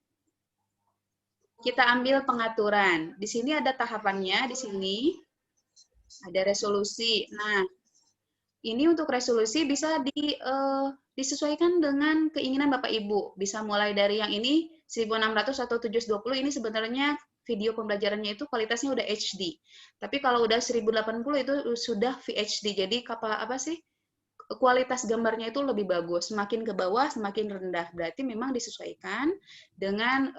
Kita ambil pengaturan. Di sini ada tahapannya, di sini ada resolusi. Nah, ini untuk resolusi bisa disesuaikan dengan keinginan Bapak Ibu. Bisa mulai dari yang ini 1600 atau 720, ini sebenarnya video pembelajarannya itu kualitasnya udah HD. Tapi kalau udah 1080 itu sudah VHD. Jadi kualitas gambarnya itu lebih bagus. Semakin ke bawah, semakin rendah. Berarti memang disesuaikan dengan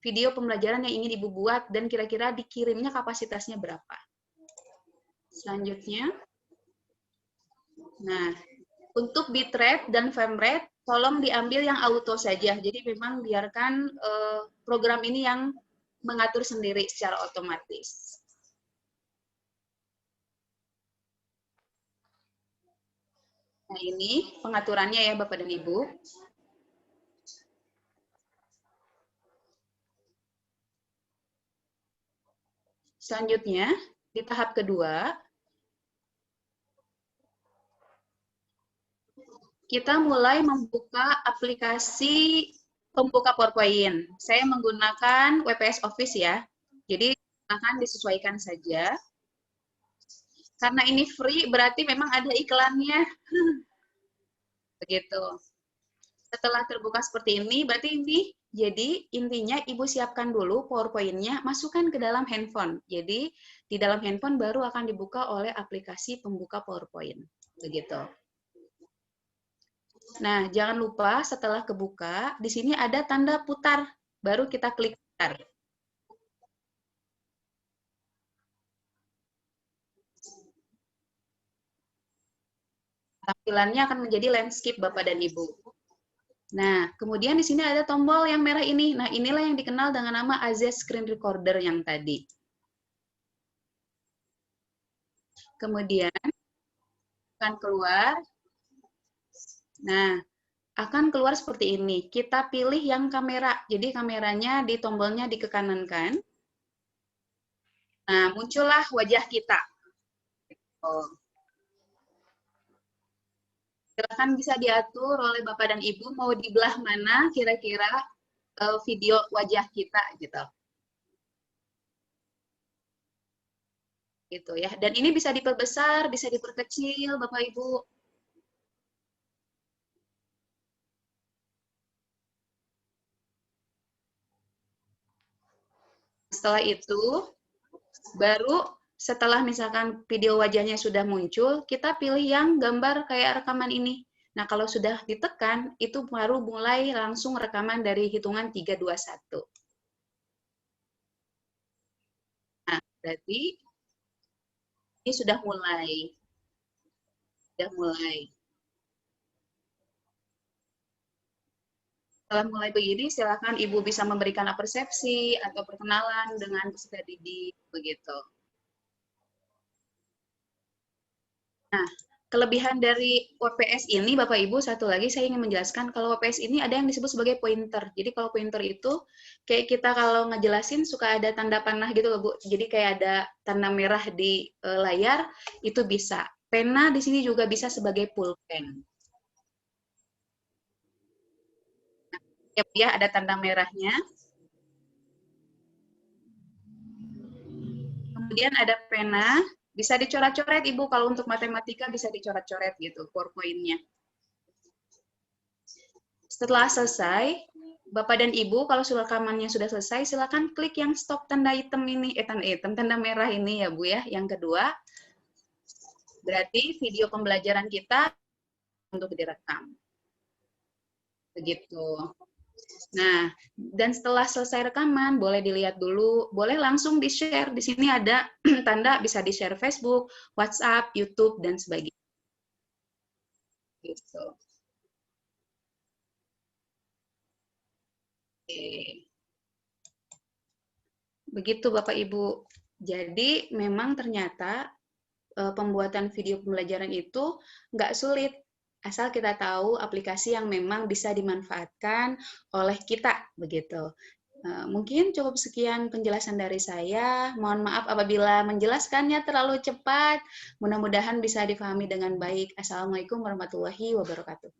video pembelajaran yang ingin Ibu buat dan kira-kira dikirimnya kapasitasnya berapa. Selanjutnya, nah, untuk bitrate dan framerate, tolong diambil yang auto saja. Jadi memang biarkan program ini yang mengatur sendiri secara otomatis. Nah, ini pengaturannya ya Bapak dan Ibu. Selanjutnya, di tahap kedua, kita mulai membuka aplikasi pembuka PowerPoint. Saya menggunakan WPS Office ya. Jadi akan disesuaikan saja. Karena ini free, berarti memang ada iklannya. Begitu. Setelah terbuka seperti ini, berarti ini jadi intinya Ibu siapkan dulu PowerPoint-nya, masukkan ke dalam handphone. Jadi di dalam handphone baru akan dibuka oleh aplikasi pembuka PowerPoint. Begitu. Nah, jangan lupa setelah kebuka, di sini ada tanda putar. Baru kita klik putar. Tampilannya akan menjadi landscape Bapak dan Ibu. Nah, kemudian di sini ada tombol yang merah ini. Nah, inilah yang dikenal dengan nama AZ Screen Recorder yang tadi. Kemudian akan keluar. Nah, akan keluar seperti ini. Kita pilih yang kamera. Jadi kameranya di tombolnya dikekanankan. Nah, muncullah wajah kita. Oh. Silakan bisa diatur oleh Bapak dan Ibu mau di belah mana kira-kira video wajah kita gitu. Gitu ya. Dan ini bisa diperbesar, bisa diperkecil Bapak Ibu. Setelah itu baru setelah misalkan video wajahnya sudah muncul, kita pilih yang gambar kayak rekaman ini. Nah, kalau sudah ditekan, itu baru mulai langsung rekaman dari hitungan 3, 2, 1. Nah, berarti ini sudah mulai. Sudah mulai. Setelah mulai begini, silakan Ibu bisa memberikan persepsi atau perkenalan dengan peserta didik, begitu. Nah, kelebihan dari WPS ini, Bapak Ibu, satu lagi saya ingin menjelaskan, kalau WPS ini ada yang disebut sebagai pointer. Jadi kalau pointer itu, kayak kita kalau ngejelasin suka ada tanda panah gitu loh, Bu. Jadi kayak ada tanda merah di layar, itu bisa. Pena di sini juga bisa sebagai pulpen. Ya, ada tanda merahnya. Kemudian ada pena, bisa dicoret-coret Ibu, kalau untuk matematika bisa dicoret-coret gitu, PowerPoint-nya. Setelah selesai, Bapak dan Ibu, kalau rekamannya sudah selesai, silakan klik yang stop tanda hitam ini, tanda merah ini ya Bu ya, yang kedua. Berarti video pembelajaran kita untuk direkam. Begitu. Nah, dan setelah selesai rekaman, boleh dilihat dulu, boleh langsung di-share. Di sini ada tanda bisa di-share Facebook, WhatsApp, YouTube, dan sebagainya. Gitu. Oke. Begitu Bapak Ibu. Jadi memang ternyata pembuatan video pembelajaran itu nggak sulit. Asal kita tahu aplikasi yang memang bisa dimanfaatkan oleh kita, begitu. Mungkin cukup sekian penjelasan dari saya. Mohon maaf apabila menjelaskannya terlalu cepat. Mudah-mudahan bisa difahami dengan baik. Assalamualaikum warahmatullahi wabarakatuh.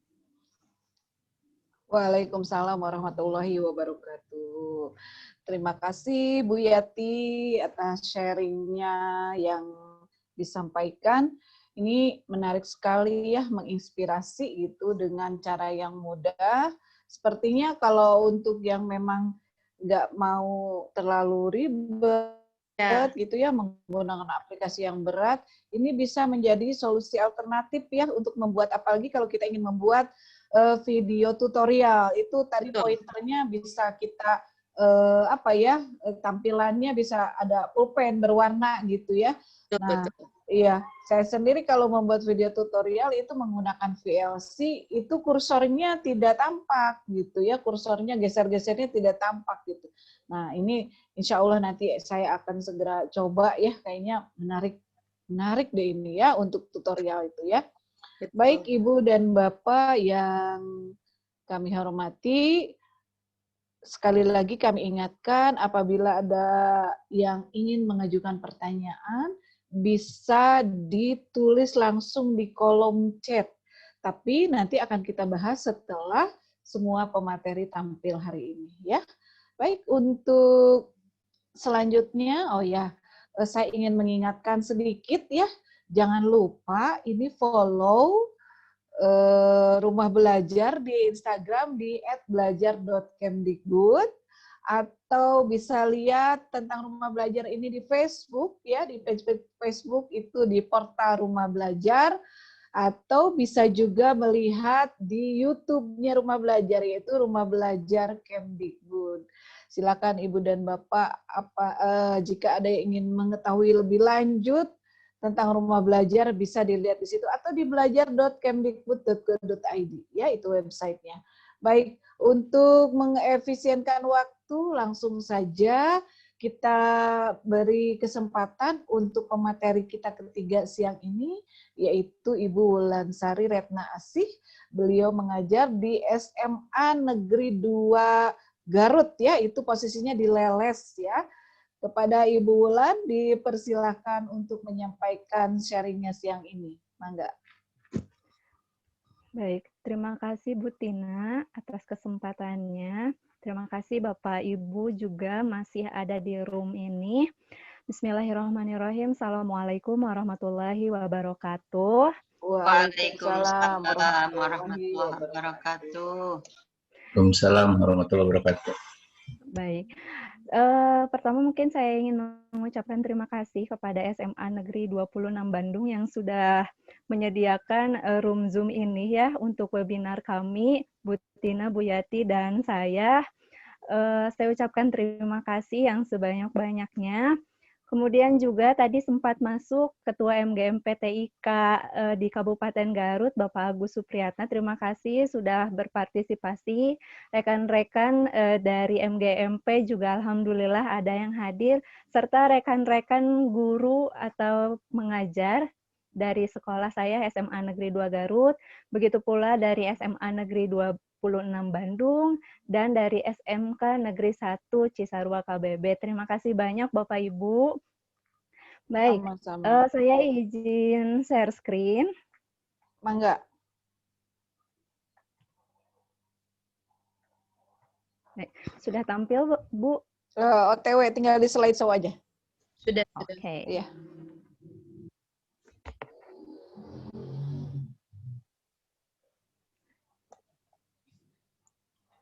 Waalaikumsalam warahmatullahi wabarakatuh. Terima kasih Bu Yati atas sharingnya yang disampaikan. Ini menarik sekali ya, menginspirasi gitu dengan cara yang mudah. Sepertinya kalau untuk yang memang nggak mau terlalu ribet gitu ya, menggunakan aplikasi yang berat, ini bisa menjadi solusi alternatif ya untuk membuat, apalagi kalau kita ingin membuat video tutorial. Itu tadi pointernya bisa kita tampilannya bisa ada pulpen berwarna gitu ya. Nah, iya, saya sendiri kalau membuat video tutorial itu menggunakan VLC, itu kursornya tidak tampak gitu ya, kursornya geser-gesernya tidak tampak gitu. Nah, ini insya Allah nanti saya akan segera coba ya, kayaknya menarik deh ini ya untuk tutorial itu ya. Baik Ibu dan Bapak yang kami hormati, sekali lagi kami ingatkan apabila ada yang ingin mengajukan pertanyaan, bisa ditulis langsung di kolom chat. Tapi nanti akan kita bahas setelah semua pemateri tampil hari ini ya. Baik, untuk selanjutnya, saya ingin mengingatkan sedikit ya, jangan lupa ini follow Rumah Belajar di Instagram di @belajar.kemdikbud, atau bisa lihat tentang Rumah Belajar ini di Facebook ya, di page Facebook itu di portal Rumah Belajar, atau bisa juga melihat di YouTube-nya Rumah Belajar, yaitu Rumah Belajar Kemdikbud. Silakan Ibu dan Bapak, jika ada yang ingin mengetahui lebih lanjut tentang Rumah Belajar bisa dilihat di situ, atau di belajar.kemdikbud.go.id ya, itu websitenya. Baik, untuk mengefisienkan waktu langsung saja kita beri kesempatan untuk pemateri kita ketiga siang ini, yaitu Ibu Wulansari Retna Asih. Beliau mengajar di SMA Negeri 2 Garut ya, itu posisinya di Leles ya. Kepada Ibu Wulan dipersilahkan untuk menyampaikan sharingnya siang ini. Mangga. Baik, terima kasih Bu Tina atas kesempatannya. Terima kasih Bapak Ibu juga masih ada di room ini. Bismillahirrahmanirrahim. Assalamualaikum warahmatullahi wabarakatuh. Waalaikumsalam warahmatullahi wabarakatuh. Waalaikumsalam warahmatullahi wabarakatuh. Baik. Pertama mungkin saya ingin mengucapkan terima kasih kepada SMA Negeri 26 Bandung yang sudah menyediakan room Zoom ini ya untuk webinar kami, Bu Tina, Bu Yati, dan saya. Saya ucapkan terima kasih yang sebanyak-banyaknya. Kemudian juga tadi sempat masuk Ketua MGMPTIK di Kabupaten Garut, Bapak Agus Supriyatna. Terima kasih sudah berpartisipasi. Rekan-rekan dari MGMP juga alhamdulillah ada yang hadir, serta rekan-rekan guru atau mengajar dari sekolah saya SMA Negeri 2 Garut, begitu pula dari SMA Negeri 26 Bandung, dan dari SMK Negeri 1 Cisarua KBB. Terima kasih banyak Bapak Ibu. Baik, Sama-sama. saya izin share screen. Mangga. Baik, sudah tampil Bu? OTW, tinggal di slideshow aja. Sudah. Oke. Iya.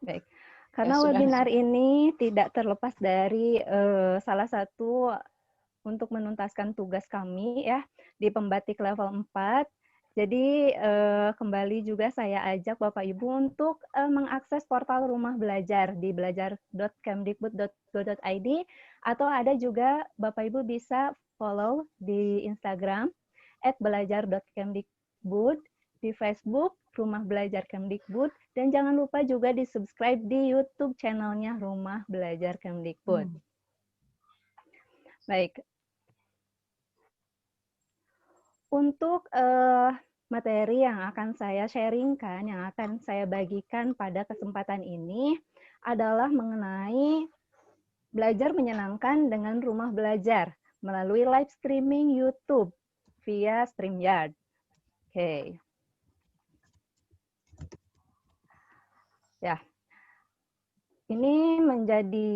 Baik, karena sudah. webinar ini tidak terlepas dari salah satu untuk menuntaskan tugas kami ya di pembatik level 4. Jadi kembali juga saya ajak Bapak Ibu untuk mengakses portal Rumah Belajar di belajar.kemdikbud.go.id, atau ada juga Bapak Ibu bisa follow di Instagram @belajar.kemdikbud, di Facebook Rumah Belajar Kemdikbud, dan jangan lupa juga di-subscribe di YouTube channelnya Rumah Belajar Kemdikbud. Baik. Untuk materi yang akan saya sharingkan, yang akan saya bagikan pada kesempatan ini adalah mengenai belajar menyenangkan dengan Rumah Belajar melalui live streaming YouTube via StreamYard. Oke. Ya, ini menjadi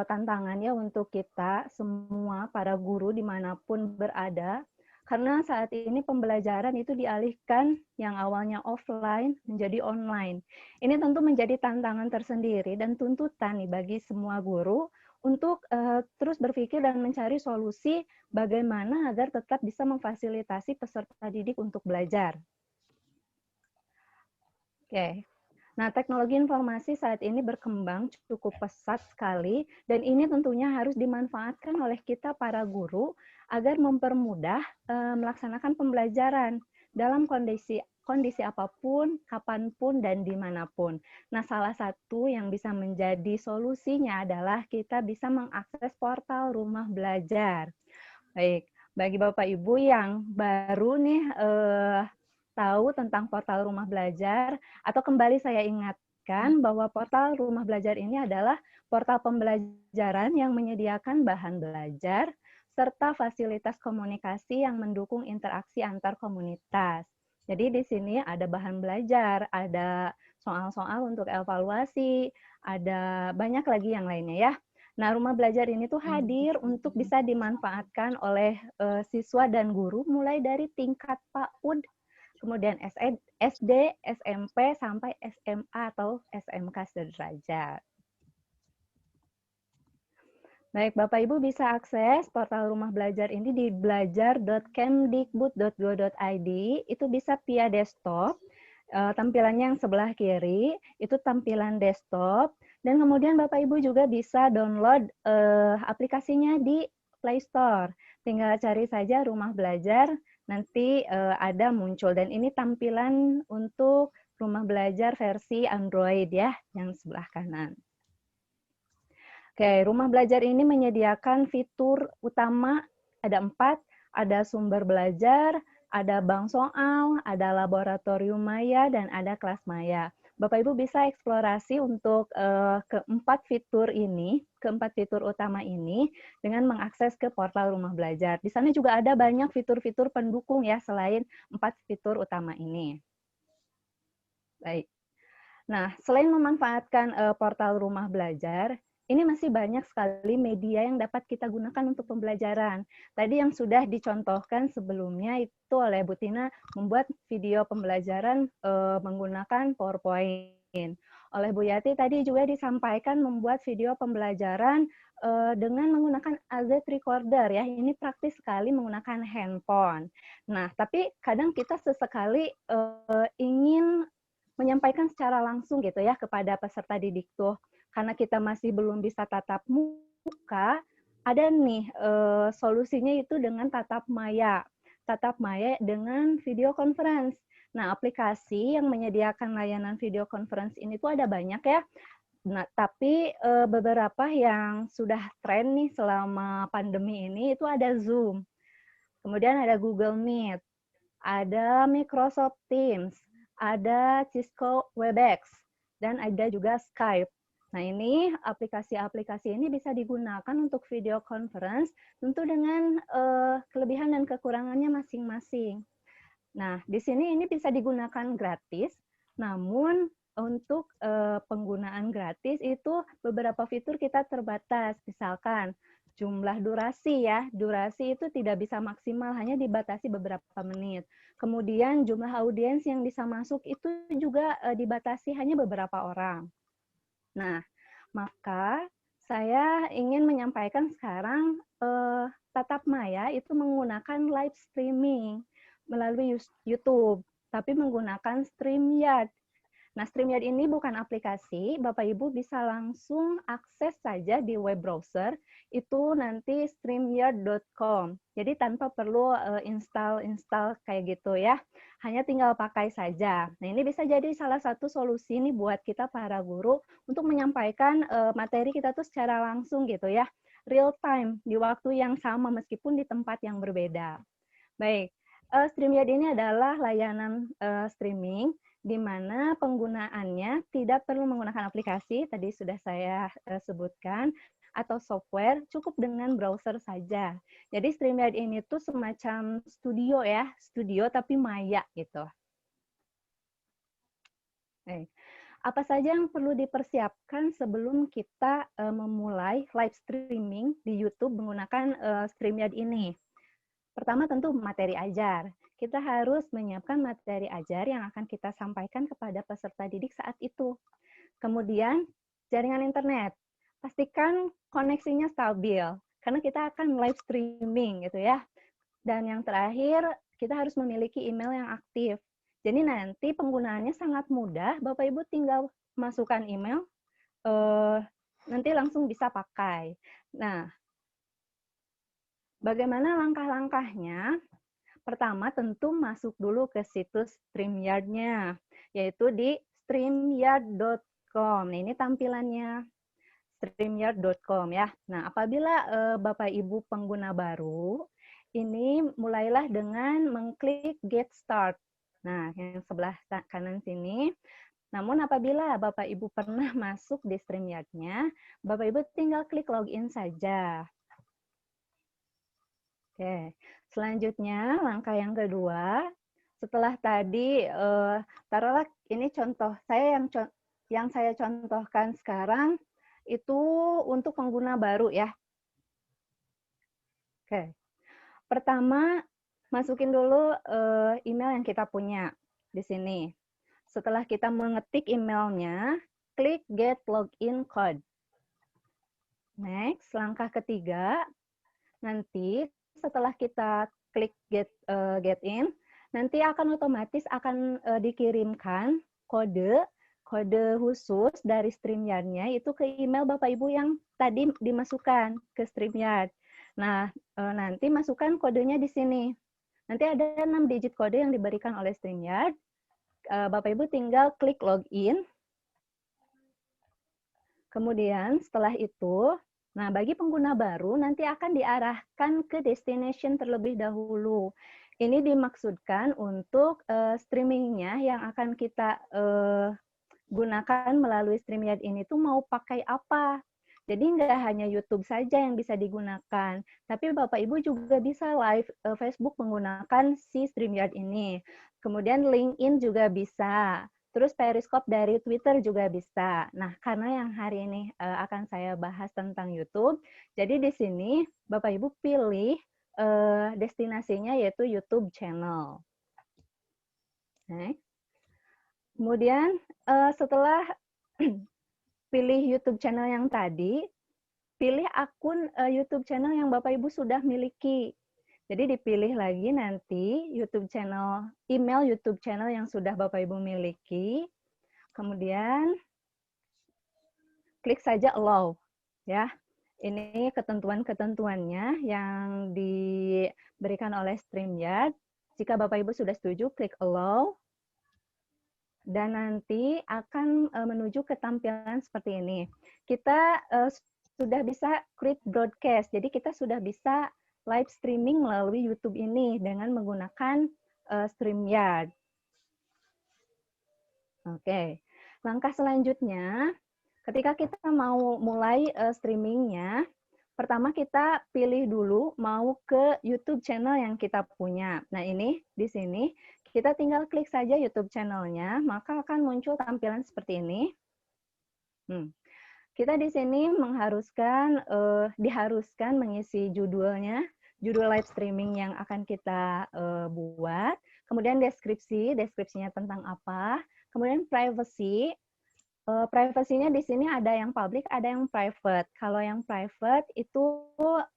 tantangan ya untuk kita semua para guru dimanapun berada, karena saat ini pembelajaran itu dialihkan yang awalnya offline menjadi online. Ini tentu menjadi tantangan tersendiri dan tuntutan nih bagi semua guru untuk terus berpikir dan mencari solusi bagaimana agar tetap bisa memfasilitasi peserta didik untuk belajar. Oke. Nah, teknologi informasi saat ini berkembang cukup pesat sekali, dan ini tentunya harus dimanfaatkan oleh kita para guru agar mempermudah melaksanakan pembelajaran dalam kondisi apapun, kapanpun, dan dimanapun. Nah, salah satu yang bisa menjadi solusinya adalah kita bisa mengakses portal Rumah Belajar. Baik, bagi Bapak Ibu yang baru nih tahu tentang portal Rumah Belajar, atau kembali saya ingatkan bahwa portal Rumah Belajar ini adalah portal pembelajaran yang menyediakan bahan belajar serta fasilitas komunikasi yang mendukung interaksi antar komunitas. Jadi di sini ada bahan belajar, ada soal-soal untuk evaluasi, ada banyak lagi yang lainnya ya. Nah, Rumah Belajar ini tuh hadir untuk bisa dimanfaatkan oleh siswa dan guru mulai dari tingkat PAUD, kemudian SD, SMP, sampai SMA atau SMK sederajat. Baik, Bapak Ibu bisa akses portal Rumah Belajar ini di belajar.kemdikbud.go.id. Itu bisa via desktop. Tampilannya yang sebelah kiri, itu tampilan desktop. Dan kemudian Bapak Ibu juga bisa download aplikasinya di Play Store. Tinggal cari saja Rumah Belajar, nanti ada muncul. Dan ini tampilan untuk Rumah Belajar versi Android ya, yang sebelah kanan. Oke, Rumah Belajar ini menyediakan fitur utama, ada 4, ada sumber belajar, ada bank soal, ada laboratorium maya, dan ada kelas maya. Bapak Ibu bisa eksplorasi untuk keempat fitur utama ini dengan mengakses ke portal Rumah Belajar. Di sana juga ada banyak fitur-fitur pendukung ya selain 4 fitur utama ini. Baik. Nah, selain memanfaatkan portal Rumah Belajar, ini masih banyak sekali media yang dapat kita gunakan untuk pembelajaran. Tadi yang sudah dicontohkan sebelumnya itu oleh Bu Tina membuat video pembelajaran menggunakan PowerPoint. Oleh Bu Yati tadi juga disampaikan membuat video pembelajaran dengan menggunakan AZ Recorder ya. Ini praktis sekali menggunakan handphone. Nah, tapi kadang kita sesekali ingin menyampaikan secara langsung gitu ya kepada peserta didik tuh. Karena kita masih belum bisa tatap muka, ada nih solusinya itu dengan Tatap Maya. Tatap Maya dengan video conference. Nah, aplikasi yang menyediakan layanan video conference ini tuh ada banyak ya. Nah, tapi beberapa yang sudah tren nih selama pandemi ini itu ada Zoom. Kemudian ada Google Meet, ada Microsoft Teams, ada Cisco Webex, dan ada juga Skype. Nah, ini aplikasi-aplikasi ini bisa digunakan untuk video conference, tentu dengan kelebihan dan kekurangannya masing-masing. Nah, di sini ini bisa digunakan gratis, namun untuk penggunaan gratis itu beberapa fitur kita terbatas. Misalkan jumlah durasi ya, durasi itu tidak bisa maksimal, hanya dibatasi beberapa menit. Kemudian jumlah audiens yang bisa masuk itu juga dibatasi hanya beberapa orang. Nah, maka saya ingin menyampaikan sekarang Tatap Maya itu menggunakan live streaming melalui YouTube, tapi menggunakan StreamYard. Nah, StreamYard ini bukan aplikasi, Bapak Ibu bisa langsung akses saja di web browser, itu nanti streamyard.com. Jadi tanpa perlu install kayak gitu ya, hanya tinggal pakai saja. Nah, ini bisa jadi salah satu solusi nih buat kita para guru untuk menyampaikan materi kita tuh secara langsung gitu ya, real time, di waktu yang sama meskipun di tempat yang berbeda. Baik, StreamYard ini adalah layanan streaming di mana penggunaannya tidak perlu menggunakan aplikasi, tadi sudah saya sebutkan, atau software, cukup dengan browser saja. Jadi StreamYard ini tuh semacam studio ya, studio tapi maya gitu. Apa saja yang perlu dipersiapkan sebelum kita memulai live streaming di YouTube menggunakan StreamYard ini? Pertama tentu materi ajar. Kita harus menyiapkan materi ajar yang akan kita sampaikan kepada peserta didik saat itu. Kemudian jaringan internet. Pastikan koneksinya stabil karena kita akan live streaming gitu ya. Dan yang terakhir, kita harus memiliki email yang aktif. Jadi nanti penggunaannya sangat mudah, Bapak Ibu tinggal masukkan email, nanti langsung bisa pakai. Nah, bagaimana langkah-langkahnya? Pertama, tentu masuk dulu ke situs StreamYard-nya, yaitu di streamyard.com. Nah, ini tampilannya, streamyard.com ya. Nah, apabila Bapak Ibu pengguna baru, ini mulailah dengan mengklik Get Start. Nah, yang sebelah kanan sini. Namun apabila Bapak Ibu pernah masuk di StreamYard-nya, Bapak Ibu tinggal klik login saja. Oke, selanjutnya langkah yang kedua, setelah tadi taruhlah ini contoh saya yang saya contohkan sekarang itu untuk pengguna baru ya. Oke, pertama masukin dulu email yang kita punya di sini. Setelah kita mengetik emailnya, klik Get Login Code. Next, langkah ketiga, nanti setelah kita klik get in, nanti akan otomatis akan dikirimkan kode khusus dari StreamYard-nya itu ke email Bapak Ibu yang tadi dimasukkan ke StreamYard. Nah, nanti masukkan kodenya di sini. Nanti ada 6 digit kode yang diberikan oleh StreamYard. Bapak Ibu tinggal klik login. Kemudian setelah itu, nah, bagi pengguna baru nanti akan diarahkan ke destination terlebih dahulu. Ini dimaksudkan untuk streamingnya yang akan kita gunakan melalui StreamYard ini tuh mau pakai apa. Jadi nggak hanya YouTube saja yang bisa digunakan, tapi Bapak Ibu juga bisa live Facebook menggunakan si StreamYard ini. Kemudian LinkedIn juga bisa. Terus Periscope dari Twitter juga bisa. Nah, karena yang hari ini akan saya bahas tentang YouTube, jadi di sini Bapak Ibu pilih destinasinya yaitu YouTube channel. Next. Kemudian setelah pilih YouTube channel yang tadi, pilih akun YouTube channel yang Bapak Ibu sudah miliki. Jadi dipilih lagi nanti YouTube channel, email YouTube channel yang sudah Bapak Ibu miliki. Kemudian klik saja allow ya. Ini ketentuan-ketentuannya yang diberikan oleh StreamYard. Jika Bapak Ibu sudah setuju, klik allow. Dan nanti akan menuju ke tampilan seperti ini. Kita sudah bisa create broadcast. Jadi kita sudah bisa live streaming melalui YouTube ini dengan menggunakan StreamYard. Oke. Langkah selanjutnya, ketika kita mau mulai streamingnya, pertama kita pilih dulu mau ke YouTube channel yang kita punya. Nah ini di sini kita tinggal klik saja YouTube channelnya, maka akan muncul tampilan seperti ini. Kita di sini diharuskan mengisi judulnya, judul live streaming yang akan kita buat, kemudian deskripsinya tentang apa, kemudian privacy. Privasinya di sini ada yang public, ada yang private. Kalau yang private itu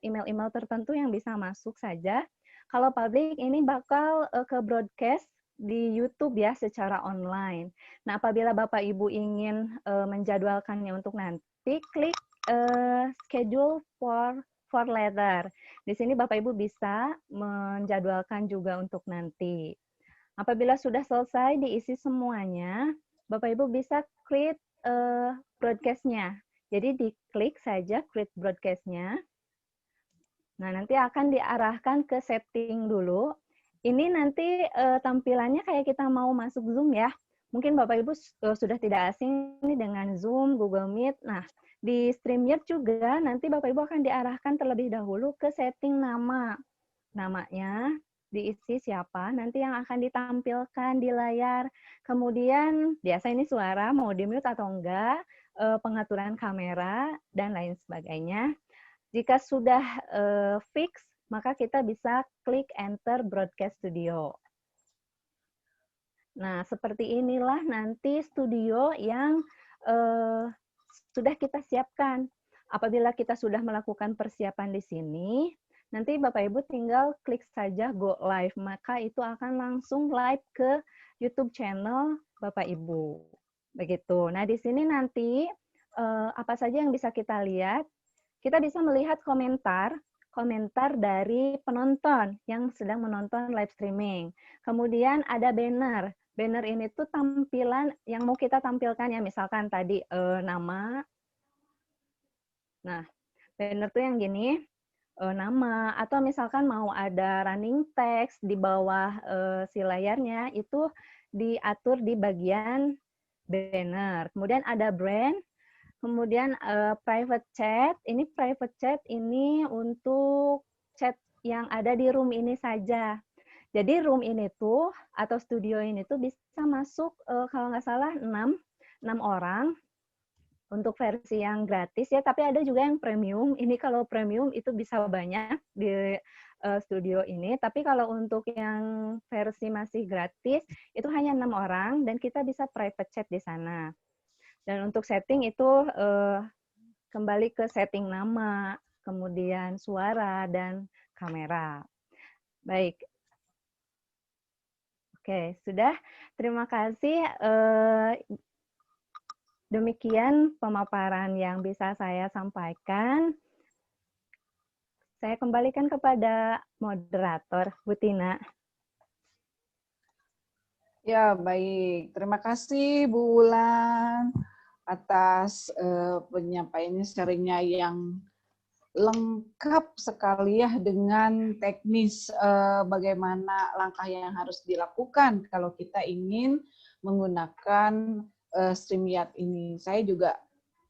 email-email tertentu yang bisa masuk saja. Kalau public ini bakal ke broadcast di YouTube ya secara online. Nah, apabila Bapak Ibu ingin menjadwalkannya untuk nanti, klik schedule for later. Di sini Bapak Ibu bisa menjadwalkan juga untuk nanti. Apabila sudah selesai diisi semuanya, Bapak Ibu bisa create broadcast-nya. Jadi diklik saja create broadcast-nya. Nah, nanti akan diarahkan ke setting dulu. Ini nanti tampilannya kayak kita mau masuk Zoom ya. Mungkin Bapak Ibu sudah tidak asing nih dengan Zoom, Google Meet. Nah, di StreamYard juga nanti Bapak Ibu akan diarahkan terlebih dahulu ke setting nama. Namanya diisi siapa, nanti yang akan ditampilkan di layar. Kemudian, biasa ini suara, mau di-mute atau enggak, pengaturan kamera, dan lain sebagainya. Jika sudah fix, maka kita bisa klik Enter Broadcast Studio. Nah, seperti inilah nanti studio yang sudah kita siapkan. Apabila kita sudah melakukan persiapan di sini, nanti Bapak Ibu tinggal klik saja Go Live, maka itu akan langsung live ke YouTube channel Bapak Ibu. Begitu. Nah, di sini nanti apa saja yang bisa kita lihat? Kita bisa melihat komentar dari penonton yang sedang menonton live streaming. Kemudian ada banner. Banner ini tuh tampilan yang mau kita tampilkan ya, misalkan tadi nama. Nah, banner tuh yang gini. Nama, atau misalkan mau ada running text di bawah si layarnya, itu diatur di bagian banner. Kemudian ada brand, kemudian private chat. Ini private chat ini untuk chat yang ada di room ini saja. Jadi room ini tuh, atau studio ini tuh bisa masuk, kalau nggak salah 6 orang. Untuk versi yang gratis ya, tapi ada juga yang premium. Ini kalau premium itu bisa banyak di studio ini, tapi kalau untuk yang versi masih gratis itu hanya 6 orang dan kita bisa private chat di sana. Dan untuk setting itu kembali ke setting nama, kemudian suara dan kamera. Baik. Oke, sudah. Terima kasih. Demikian pemaparan yang bisa saya sampaikan. Saya kembalikan kepada moderator, Bu Tina. Ya, baik. Terima kasih, Bu Wulan, atas penyampaiannya, sharingnya yang lengkap sekali ya dengan teknis bagaimana langkah yang harus dilakukan kalau kita ingin menggunakan StreamYard ini. Saya juga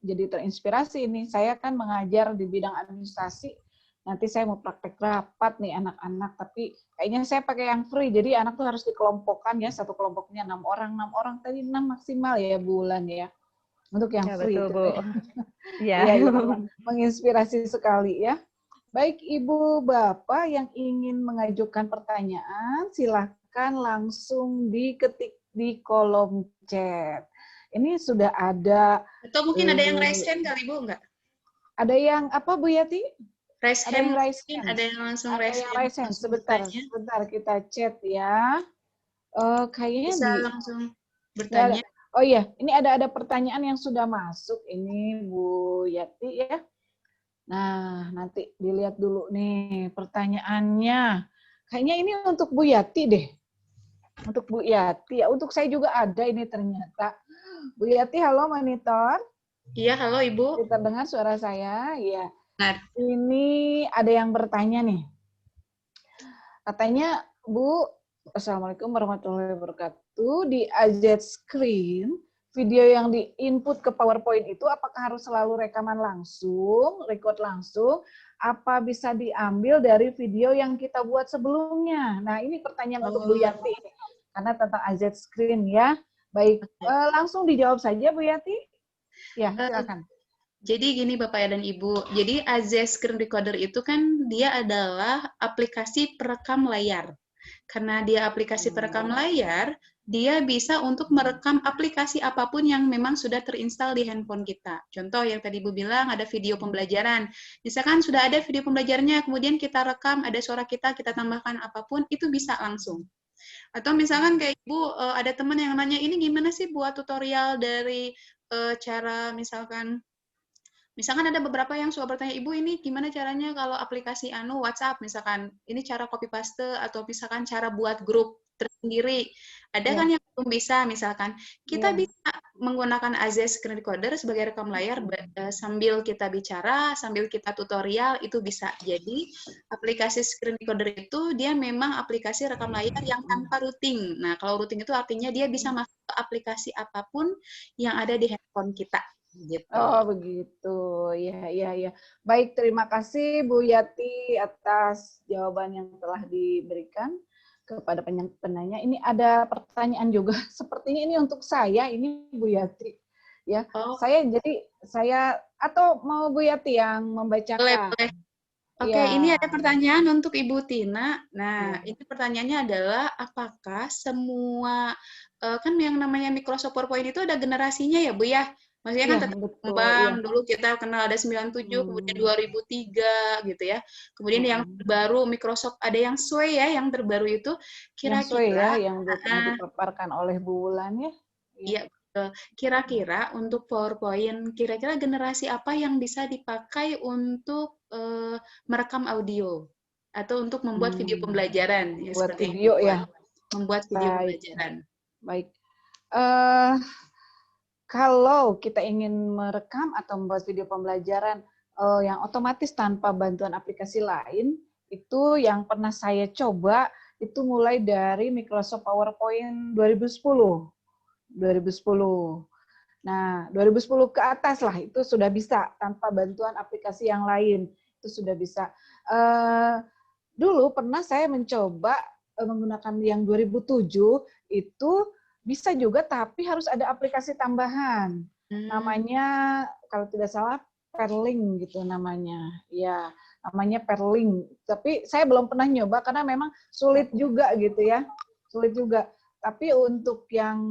jadi terinspirasi ini. Saya kan mengajar di bidang administrasi. Nanti saya mau praktek rapat nih anak-anak, tapi kayaknya saya pakai yang free. Jadi anak tuh harus dikelompokkan ya, satu kelompoknya 6 orang. 6 orang tadi 6 maksimal ya Bu Wulan ya. Untuk yang Ya, free. betul, itu. Bu. Ya. Menginspirasi sekali ya. Baik Ibu Bapak yang ingin mengajukan pertanyaan, silakan langsung diketik di kolom chat. Ini sudah ada. Atau mungkin ada yang raise hand kali Bu, enggak? Ada yang apa Bu Yati? Raise Ada hand, yang raise hand. ada yang langsung Ada raise yang hand. raise hand. Sebentar kita chat ya. Kayaknya Bisa langsung bertanya. Oh iya, ini ada pertanyaan yang sudah masuk ini Bu Yati ya. Nah, nanti dilihat dulu nih pertanyaannya. Kayaknya ini untuk Bu Yati deh. Untuk Bu Yati, ya untuk saya juga ada ini ternyata. Bu Yati, halo monitor. Iya, halo Ibu. Kita dengar suara saya? Iya. Nah, Ini ada yang bertanya nih. Katanya, Bu, Assalamualaikum warahmatullahi wabarakatuh. Di AZ Screen, video yang di-input ke PowerPoint itu apakah harus selalu rekaman langsung, record langsung, apa bisa diambil dari video yang kita buat sebelumnya? Nah, ini pertanyaan untuk Bu Yati. Karena tentang AZ Screen ya. Baik, langsung dijawab saja Bu Yati. Ya, silakan. Jadi gini Bapak dan Ibu, jadi AZ Screen Recorder itu kan dia adalah aplikasi perekam layar. Karena dia aplikasi perekam layar, dia bisa untuk merekam aplikasi apapun yang memang sudah terinstal di handphone kita. Contoh yang tadi Ibu bilang ada video pembelajaran. Misalkan sudah ada video pembelajarannya, kemudian kita rekam, ada suara kita tambahkan apapun, itu bisa langsung. Atau misalkan kayak Ibu, ada teman yang nanya, ini gimana sih buat tutorial dari cara misalkan ada beberapa yang suka bertanya, Ibu ini gimana caranya kalau aplikasi WhatsApp, misalkan ini cara copy paste atau misalkan cara buat grup tersendiri. Ada kan yang belum bisa, misalkan kita bisa menggunakan AZ Screen Recorder sebagai rekam layar sambil kita bicara, sambil kita tutorial, itu bisa. Jadi aplikasi Screen Recorder itu dia memang aplikasi rekam layar yang tanpa routing. Nah, kalau routing itu artinya dia bisa masuk ke aplikasi apapun yang ada di handphone kita. Gitu. Oh begitu, ya. Baik, terima kasih Bu Yati atas jawaban yang telah diberikan kepada penanya. Ini ada pertanyaan juga, sepertinya ini untuk saya, ini Bu Yati. Ya, saya atau mau Bu Yati yang membacakan? Boleh. Oke, ini ada pertanyaan untuk Ibu Tina. Nah, ini pertanyaannya adalah apakah semua kan yang namanya Microsoft PowerPoint itu ada generasinya ya, Bu ya? Maksudnya kan tetap berkembang, dulu kita kenal ada 97, kemudian 2003 gitu ya. Kemudian yang terbaru Microsoft ada yang SWE ya, yang terbaru itu kira-kira yang dipaparkan oleh Bu Wulan ya. Iya, betul. Kira-kira untuk PowerPoint, kira-kira generasi apa yang bisa dipakai untuk merekam audio atau untuk membuat video pembelajaran ya, buat seperti video ya. Membuat video pembelajaran. Baik. Kalau kita ingin merekam atau membuat video pembelajaran yang otomatis tanpa bantuan aplikasi lain, itu yang pernah saya coba itu mulai dari Microsoft PowerPoint 2010. Nah, 2010 ke atas lah itu sudah bisa tanpa bantuan aplikasi yang lain. Itu sudah bisa. Dulu pernah saya mencoba menggunakan yang 2007 itu bisa juga, tapi harus ada aplikasi tambahan. Namanya, kalau tidak salah, Perling gitu namanya. Ya, namanya Perling. Tapi saya belum pernah nyoba karena memang sulit juga gitu ya. Sulit juga. Tapi untuk yang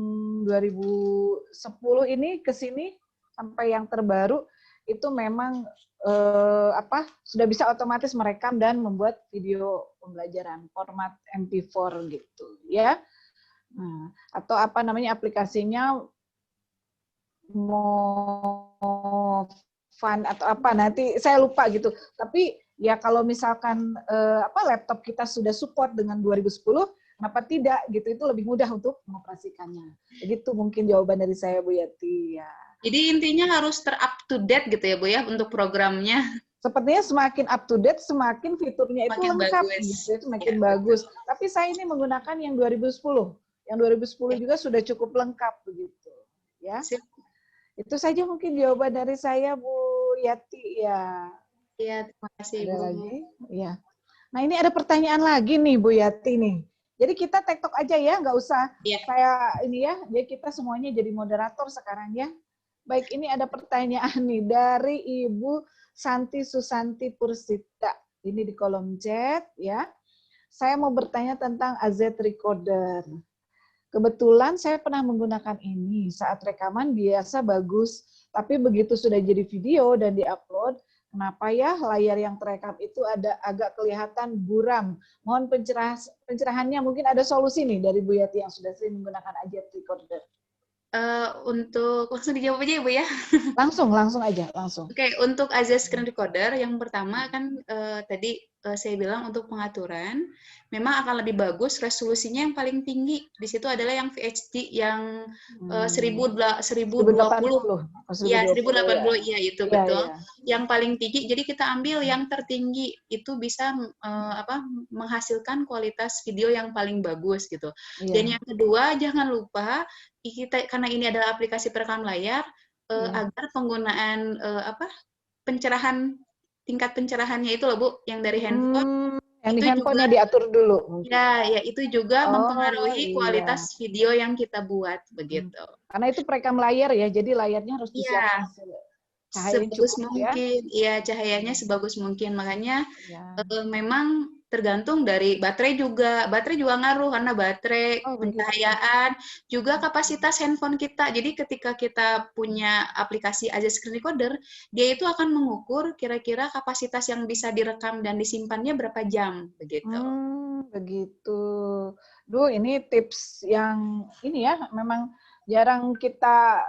2010 ini ke sini sampai yang terbaru itu memang sudah bisa otomatis merekam dan membuat video pembelajaran format MP4 gitu ya. Nah, atau apa namanya aplikasinya Mofan atau apa nanti saya lupa gitu. Tapi ya kalau misalkan laptop kita sudah support dengan 2010, kenapa tidak gitu, itu lebih mudah untuk mengoperasikannya. Begitu mungkin jawaban dari saya Bu Yati ya. Jadi intinya harus ter-up to date gitu ya Bu ya untuk programnya. Sepertinya semakin up to date, semakin fiturnya itu lengkap, gitu, semakin bagus. Tapi saya ini menggunakan yang 2010. Yang 2010 juga sudah cukup lengkap begitu, ya. Itu saja mungkin jawaban dari saya Bu Yati ya. Iya, terima kasih ada Bu. Lagi? Ya. Nah ini ada pertanyaan lagi nih Bu Yati nih. Jadi kita tektok aja ya, nggak usah saya ini ya. Jadi kita semuanya jadi moderator sekarang ya. Baik, ini ada pertanyaan nih dari Ibu Santi Susanti Pursita. Ini di kolom chat ya. Saya mau bertanya tentang AZ Recorder. Kebetulan saya pernah menggunakan ini saat rekaman biasa bagus, tapi begitu sudah jadi video dan diupload, kenapa ya layar yang terekam itu agak kelihatan buram? Mohon pencerahannya, mungkin ada solusi nih dari Bu Yati yang sudah sering menggunakan AZ Recorder. Untuk langsung dijawab aja ya, Bu ya. Langsung aja, langsung. Oke, untuk azas screen recorder yang pertama kan tadi saya bilang untuk pengaturan memang akan lebih bagus resolusinya yang paling tinggi. Di situ adalah yang VHD yang 1020. 1080. Ya, 1080 ya. iya itu Iya, betul. iya. Yang paling tinggi. Jadi kita ambil yang tertinggi itu bisa menghasilkan kualitas video yang paling bagus gitu. Iya. Dan yang kedua jangan lupa kita karena ini adalah aplikasi perekam layar agar penggunaan pencerahan tingkat pencerahannya itu loh Bu yang dari handphone Yang di itu handphonenya juga diatur dulu. ya itu juga mempengaruhi iya. kualitas video yang kita buat begitu. Karena itu perekam layar ya, jadi layarnya harus Iya. disiapkan cahaya yang Sebagus cukup mungkin, ya cahayanya sebagus mungkin. Makanya memang tergantung dari baterai juga ngaruh karena baterai, pencahayaan, juga kapasitas handphone kita. Jadi ketika kita punya aplikasi Azas Screen Recorder, dia itu akan mengukur kira-kira kapasitas yang bisa direkam dan disimpannya berapa jam begitu. Begitu. Duh, ini tips yang ini ya, memang jarang kita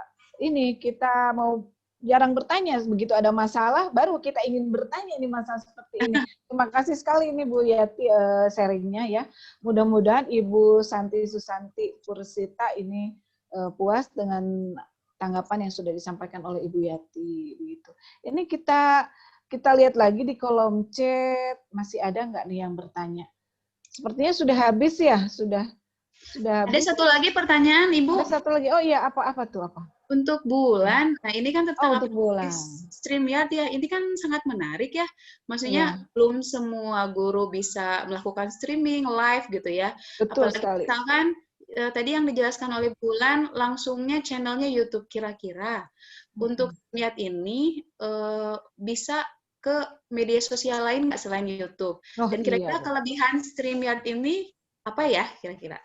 jarang bertanya, begitu ada masalah baru kita ingin bertanya ini masalah seperti ini. Terima kasih sekali ini Bu Yati sharingnya ya. Mudah-mudahan Ibu Santi Susanti Pursita ini puas dengan tanggapan yang sudah disampaikan oleh Ibu Yati begitu. Ini kita lihat lagi di kolom chat, masih ada nggak nih yang bertanya? Sepertinya sudah habis ya, sudah habis. Ada satu lagi pertanyaan Ibu. Ada satu lagi. Oh iya, apa tuh? Untuk bulan, nah ini kan tentang untuk bulan. StreamYard ya, ini kan sangat menarik ya. Maksudnya belum semua guru bisa melakukan streaming live gitu ya. Betul apalagi sekali. Misalkan tadi yang dijelaskan oleh Bulan, langsungnya channelnya YouTube kira-kira. Untuk StreamYard ini bisa ke media sosial lain nggak selain YouTube? Dan kira-kira kelebihan StreamYard ini apa ya kira-kira?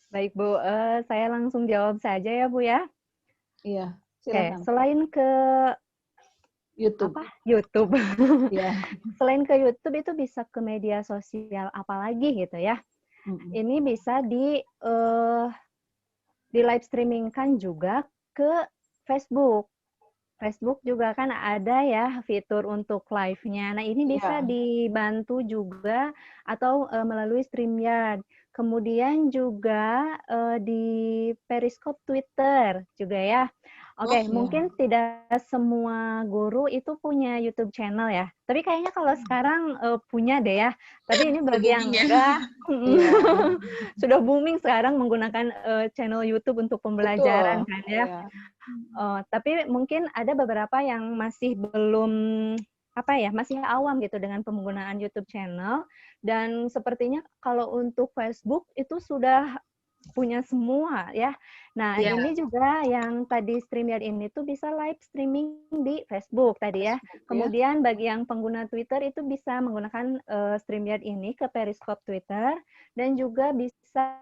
Baik Bu, saya langsung jawab saja ya Bu ya. Iya, Oke, silakan. selain ke YouTube. YouTube. Iya. Selain ke YouTube itu bisa ke media sosial apalagi gitu ya. Ini bisa di live streamingkan juga ke Facebook. Facebook juga kan ada ya fitur untuk live-nya. Nah, ini bisa dibantu juga atau melalui StreamYard. Kemudian juga di Periscope Twitter juga ya. Oke, mungkin tidak semua guru itu punya YouTube channel ya. Tapi kayaknya kalau sekarang punya deh ya. Tapi ini bagi yang enggak, sudah booming sekarang menggunakan channel YouTube untuk pembelajaran kan ya. Tapi mungkin ada beberapa yang masih belum masih awam gitu dengan penggunaan YouTube channel, dan sepertinya kalau untuk Facebook itu sudah punya semua ya. Nah, ini juga yang tadi StreamYard ini tuh bisa live streaming di Facebook tadi ya. Kemudian bagi yang pengguna Twitter itu bisa menggunakan StreamYard ini ke Periscope Twitter, dan juga bisa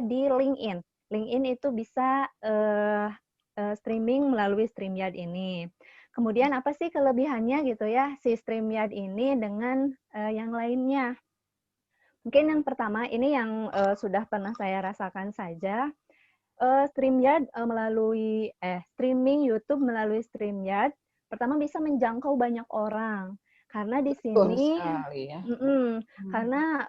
di LinkedIn. LinkedIn itu bisa streaming melalui StreamYard ini. Kemudian apa sih kelebihannya gitu ya si StreamYard ini dengan yang lainnya? Mungkin yang pertama ini yang sudah pernah saya rasakan saja. StreamYard melalui streaming YouTube melalui StreamYard pertama bisa menjangkau banyak orang. Karena di sini karena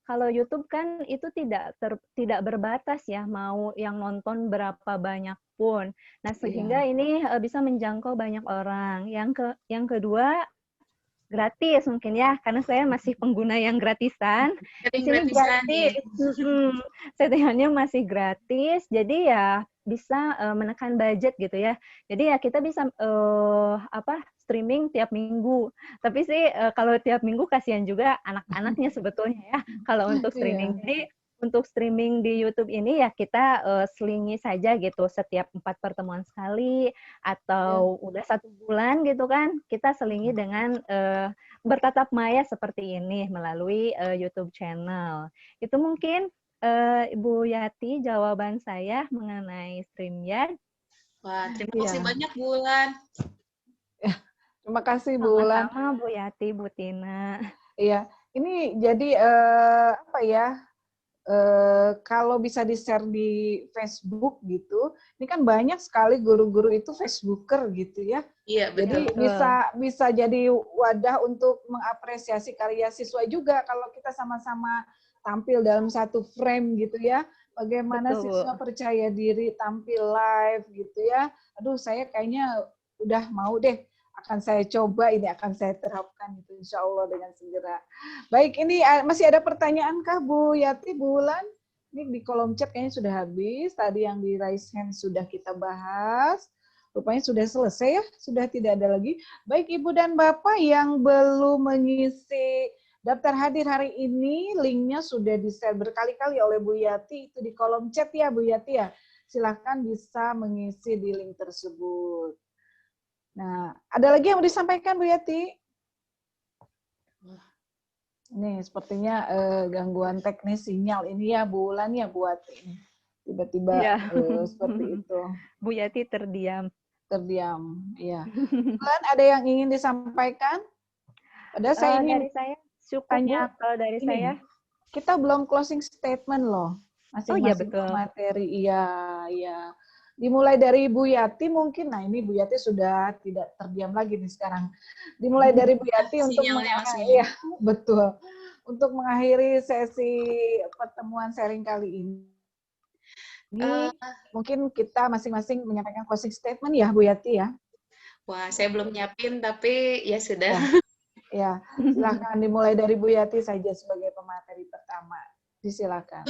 kalau YouTube kan itu tidak berbatas ya, mau yang nonton berapa banyak pun. Nah, sehingga ini bisa menjangkau banyak orang. Yang kedua, gratis mungkin ya, karena saya masih pengguna yang gratisan. Di sini gratis, settingannya masih gratis, jadi ya bisa menekan budget gitu ya. Jadi ya kita bisa streaming tiap minggu. Tapi sih kalau tiap minggu kasihan juga anak-anaknya sebetulnya ya kalau untuk streaming. Jadi untuk streaming di YouTube ini ya kita selingi saja gitu setiap 4 pertemuan sekali atau udah 1 bulan gitu kan, kita selingi dengan bertatap maya seperti ini melalui YouTube channel. Itu mungkin Ibu Yati jawaban saya mengenai StreamYard. Wah, terima kasih banyak Bulan. Terima kasih Bulan. Sama-sama Bu Yati, Bu Tina. Iya, ini jadi kalau bisa di-share di Facebook gitu, ini kan banyak sekali guru-guru itu Facebooker gitu ya. Iya, Jadi betul. bisa jadi wadah untuk mengapresiasi karya siswa juga kalau kita sama-sama tampil dalam satu frame gitu ya. Bagaimana Betul, Bu. siswa percaya diri tampil live gitu ya. Aduh, saya kayaknya udah mau deh, akan saya coba, ini akan saya terapkan gitu insya Allah dengan segera. Baik, ini masih ada pertanyaan kah Bu Yati, Bu Wulan? Ini di kolom chat kayaknya sudah habis. Tadi yang di raise hand sudah kita bahas. Rupanya sudah selesai ya, sudah tidak ada lagi. Baik Ibu dan Bapak yang belum mengisi daftar hadir hari ini, linknya sudah di-share berkali-kali oleh Bu Yati, itu di kolom chat ya Bu Yati ya. Silahkan bisa mengisi di link tersebut. Nah, ada lagi yang mau disampaikan Bu Yati? Nih, sepertinya gangguan teknis sinyal ini ya Bu Wulan ya Bu Yati. Tiba-tiba Ya. seperti itu. Bu Yati terdiam. Terdiam, ya. Wulan, ada yang ingin disampaikan? Padahal saya ingin Dari saya cukup, tanya, Bu. Kalau dari ini, saya. kita belum closing statement loh. Oh iya, Masing-masing betul. materi, iya. Dimulai dari Bu Yati mungkin, nah ini Bu Yati sudah tidak terdiam lagi nih sekarang. Dimulai dari Bu Yati untuk Sinyalnya betul, untuk mengakhiri sesi pertemuan sharing kali ini. Mungkin kita masing-masing menyampaikan closing statement ya Bu Yati ya. Wah, saya belum nyiapin, tapi ya sudah. Ya, silakan dimulai dari Bu Yati saja sebagai pemateri pertama. Disilakan.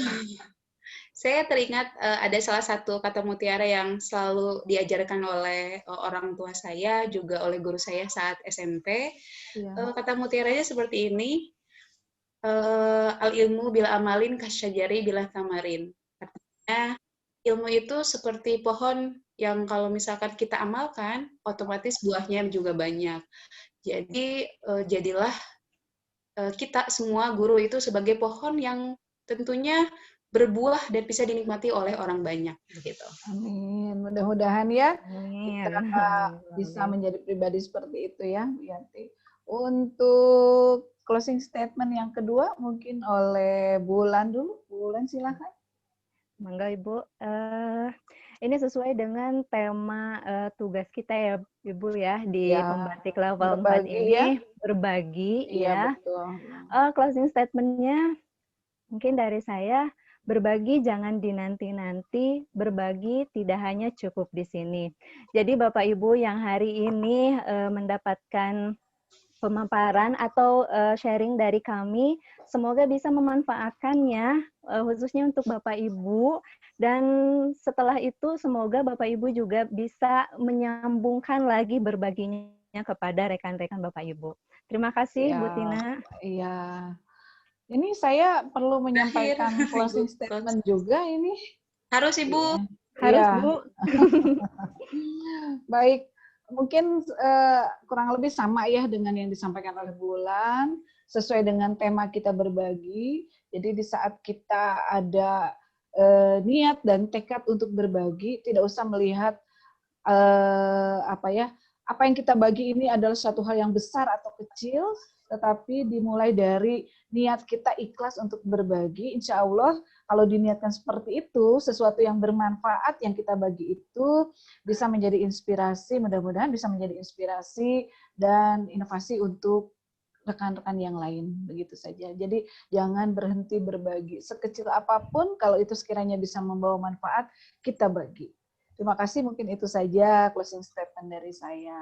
Saya teringat ada salah satu kata mutiara yang selalu diajarkan oleh orang tua saya, juga oleh guru saya saat SMP. Ya. Kata mutiaranya seperti ini, al-ilmu bila amalin kasyajari bila tamarin. Artinya, ilmu itu seperti pohon yang kalau misalkan kita amalkan, otomatis buahnya juga banyak. Jadi, jadilah kita semua guru itu sebagai pohon yang tentunya berbuah dan bisa dinikmati oleh orang banyak begitu. Amin. Mudah-mudahan ya Amin. kita bisa menjadi pribadi seperti itu ya, Bu Yanti. Untuk closing statement yang kedua mungkin oleh Bu Wulan dulu. Bu Wulan silakan. Mangga Ibu. Ini sesuai dengan tema tugas kita ya Ibu ya di pembatik level 4 ini ya. Berbagi ya. Betul. Closing statement-nya mungkin dari saya, berbagi jangan dinanti-nanti, berbagi tidak hanya cukup di sini. Jadi Bapak Ibu yang hari ini mendapatkan pemaparan atau sharing dari kami, semoga bisa memanfaatkannya, khususnya untuk Bapak Ibu, dan setelah itu semoga Bapak Ibu juga bisa menyambungkan lagi berbaginya kepada rekan-rekan Bapak Ibu. Terima kasih Bu Tina. Iya. Ini saya perlu menyampaikan closing statement juga ini. Harus Ibu. Harus Bu. Baik, mungkin kurang lebih sama ya dengan yang disampaikan oleh Bu Wulan, sesuai dengan tema kita berbagi. Jadi di saat kita ada niat dan tekad untuk berbagi, tidak usah melihat apa yang kita bagi ini adalah suatu hal yang besar atau kecil, tetapi dimulai dari niat kita ikhlas untuk berbagi. Insya Allah kalau diniatkan seperti itu, sesuatu yang bermanfaat yang kita bagi itu bisa menjadi inspirasi, mudah-mudahan bisa menjadi inspirasi dan inovasi untuk rekan-rekan yang lain, begitu saja. Jadi jangan berhenti berbagi. Sekecil apapun, kalau itu sekiranya bisa membawa manfaat, kita bagi. Terima kasih, mungkin itu saja closing statement dari saya.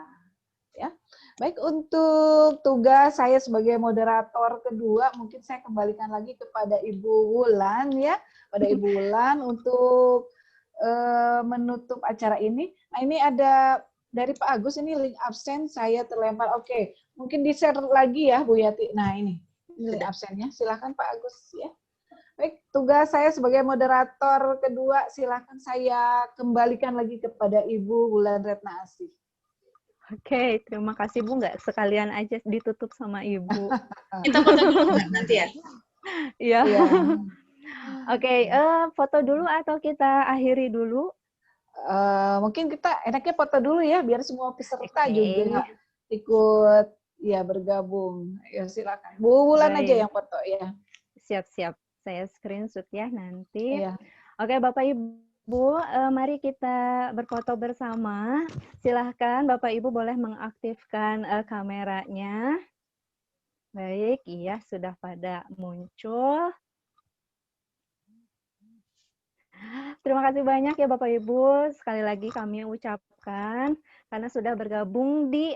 Ya, baik, untuk tugas saya sebagai moderator kedua, mungkin saya kembalikan lagi kepada Ibu Wulan ya, pada Ibu Wulan untuk menutup acara ini. Nah, ini ada dari Pak Agus, ini link absen saya terlempar. Oke, mungkin di-share lagi ya Bu Yati. Nah, ini link absennya. Silakan Pak Agus ya. Baik, tugas saya sebagai moderator kedua, silakan saya kembalikan lagi kepada Ibu Wulan Retna Asih. Oke, terima kasih Bu. Nggak sekalian aja ditutup sama Ibu. Kita foto dulu nanti ya? Iya. Oke, foto dulu atau kita akhiri dulu? Mungkin kita enaknya foto dulu ya, biar semua peserta juga ikut ya bergabung. Ya silakan. Bu Wulan aja yang foto ya. Siap-siap. Saya screenshot ya nanti. Iya. Oke, Bapak Ibu, mari kita berfoto bersama. Silahkan Bapak Ibu boleh mengaktifkan kameranya. Baik, iya sudah pada muncul. Terima kasih banyak ya Bapak Ibu. Sekali lagi kami ucapkan karena sudah bergabung di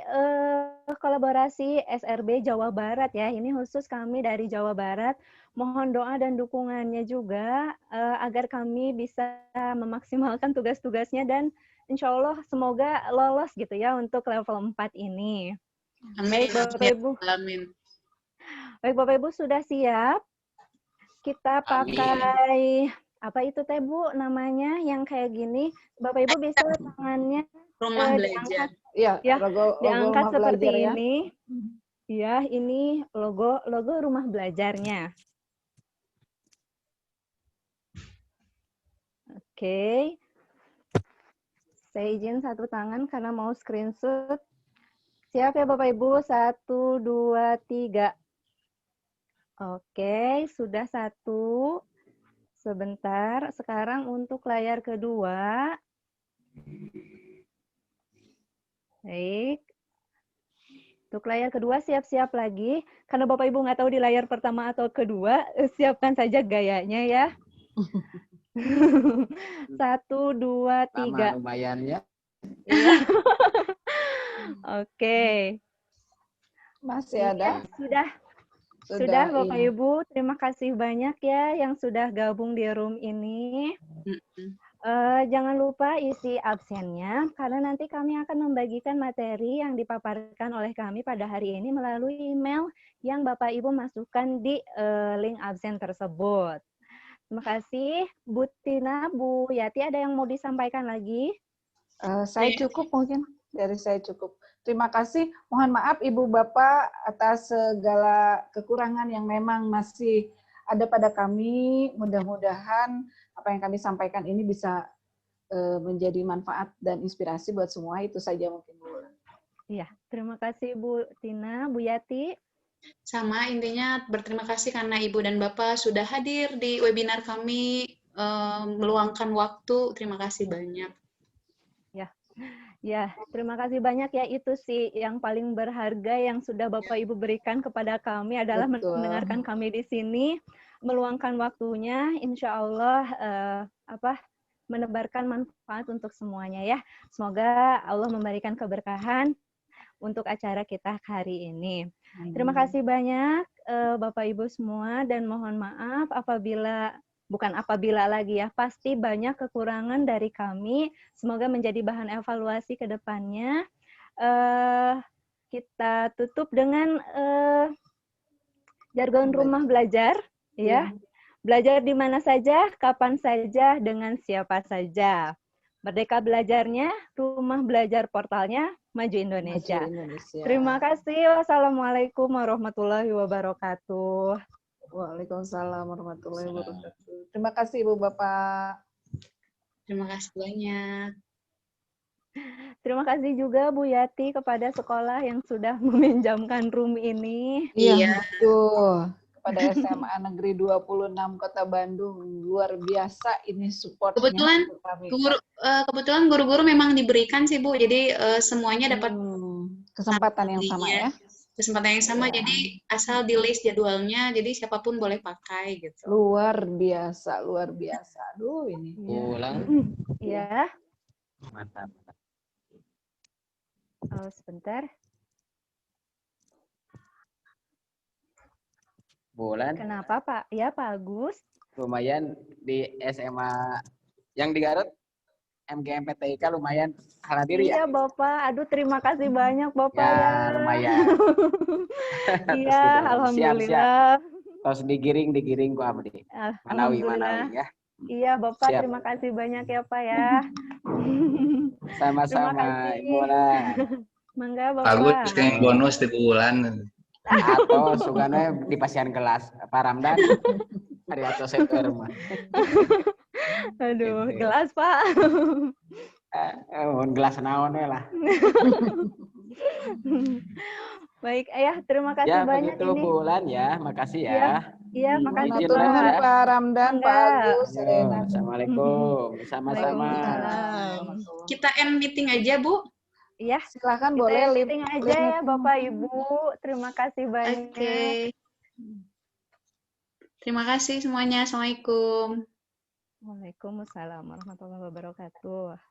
kolaborasi SRB Jawa Barat ya. Ini khusus kami dari Jawa Barat. Mohon doa dan dukungannya juga agar kami bisa memaksimalkan tugas-tugasnya dan insya Allah semoga lolos gitu ya untuk level 4 ini. Amin. Baik Bapak Ibu. Amin. Baik Bapak Ibu sudah siap? Kita pakai apa itu Teh Bu namanya yang kayak gini? Bapak Ibu bisa tangannya Rumah belajar. diangkat, Iya, ya, logo diangkat rumah seperti belajar ya. ini. Ya, ini logo rumah belajarnya. Oke. Saya izin satu tangan karena mau screenshot. Siap ya Bapak Ibu? 1, 2, 3. Oke, sudah 1. Sebentar, sekarang untuk layar kedua. Baik. Untuk layar kedua siap-siap lagi. Karena Bapak Ibu nggak tahu di layar pertama atau kedua, siapkan saja gayanya ya. 1, 2, 3. Lumayan ya. Iya. Oke. Masih ada? Sudah Bapak iya. Ibu, terima kasih banyak ya yang sudah gabung di room ini. Jangan lupa isi absennya, karena nanti kami akan membagikan materi yang dipaparkan oleh kami pada hari ini melalui email yang Bapak Ibu masukkan di link absen tersebut. Terima kasih. Bu Tina, Bu Yati, ada yang mau disampaikan lagi? Saya cukup mungkin, dari saya cukup. Terima kasih. Mohon maaf Ibu Bapak atas segala kekurangan yang memang masih ada pada kami. Mudah-mudahan apa yang kami sampaikan ini bisa menjadi manfaat dan inspirasi buat semua. Itu saja mungkin Bu. Iya, terima kasih Bu Tina, Bu Yati. Sama, intinya berterima kasih karena Ibu dan Bapak sudah hadir di webinar kami, meluangkan waktu. Terima kasih banyak. Ya, terima kasih banyak ya. Itu sih yang paling berharga yang sudah Bapak Ibu berikan kepada kami adalah mendengarkan kami di sini, meluangkan waktunya, insya Allah menebarkan manfaat untuk semuanya ya. Semoga Allah memberikan keberkahan untuk acara kita hari ini. Terima kasih banyak Bapak Ibu semua dan mohon maaf bukan apabila lagi ya, pasti banyak kekurangan dari kami. Semoga menjadi bahan evaluasi ke depannya. Kita tutup dengan jargon rumah belajar, ya. Belajar di mana saja, kapan saja, dengan siapa saja. Merdeka belajarnya, rumah belajar portalnya, Maju Indonesia. Terima kasih. Wassalamualaikum warahmatullahi wabarakatuh. Waalaikumsalam warahmatullahi wabarakatuh. Terima kasih Ibu Bapak. Terima kasih banyak. Terima kasih juga Bu Yati kepada sekolah yang sudah meminjamkan room ini. Iya, betul. Kepada SMA Negeri 26 Kota Bandung, luar biasa ini supportnya. Kebetulan guru-guru memang diberikan sih Bu, jadi semuanya dapat kesempatan yang sama ya. Kesempatan yang sama, jadi asal di list jadwalnya, jadi siapapun boleh pakai gitu. Luar biasa, luar biasa. Aduh ini. Pulang. Ya. Mantap. Oh, sebentar. Bulan. Kenapa Pak? Ya Pak Agus. Lumayan di SMA yang di Garut, MGMPTIK lumayan hadir ya. Iya Bapak, aduh terima kasih banyak Bapak ya. Lumayan. Iya, alhamdulillah. Terus digiring ku Abdi. Manawi ya. Iya Bapak, siap. Terima kasih banyak ya Pak ya. Sama-sama, Bulan. Mangga Bapak. Agus yang bonus di bulan. Atau sugana di pasian kelas Pak Ramdan. Hari atau setor mah. Aduh, gelas Pak. Gelas naon lah. Baik, Ayah, terima kasih banyak ini. Ya, begitu Bulan ya, makasih ya. Iya, makasih Izin Matur nuhun ya. Pak Ramdan, Pak Enggak. Agus, Yo, Serena. Assalamualaikum. Sama-sama. Waalaikumsalam. Kita end meeting aja, Bu. Iya, Silakan kita boleh live meeting aja ya Bapak Ibu. Terima kasih banyak. Oke. Terima kasih semuanya. Assalamualaikum. Waalaikumsalam warahmatullahi wabarakatuh.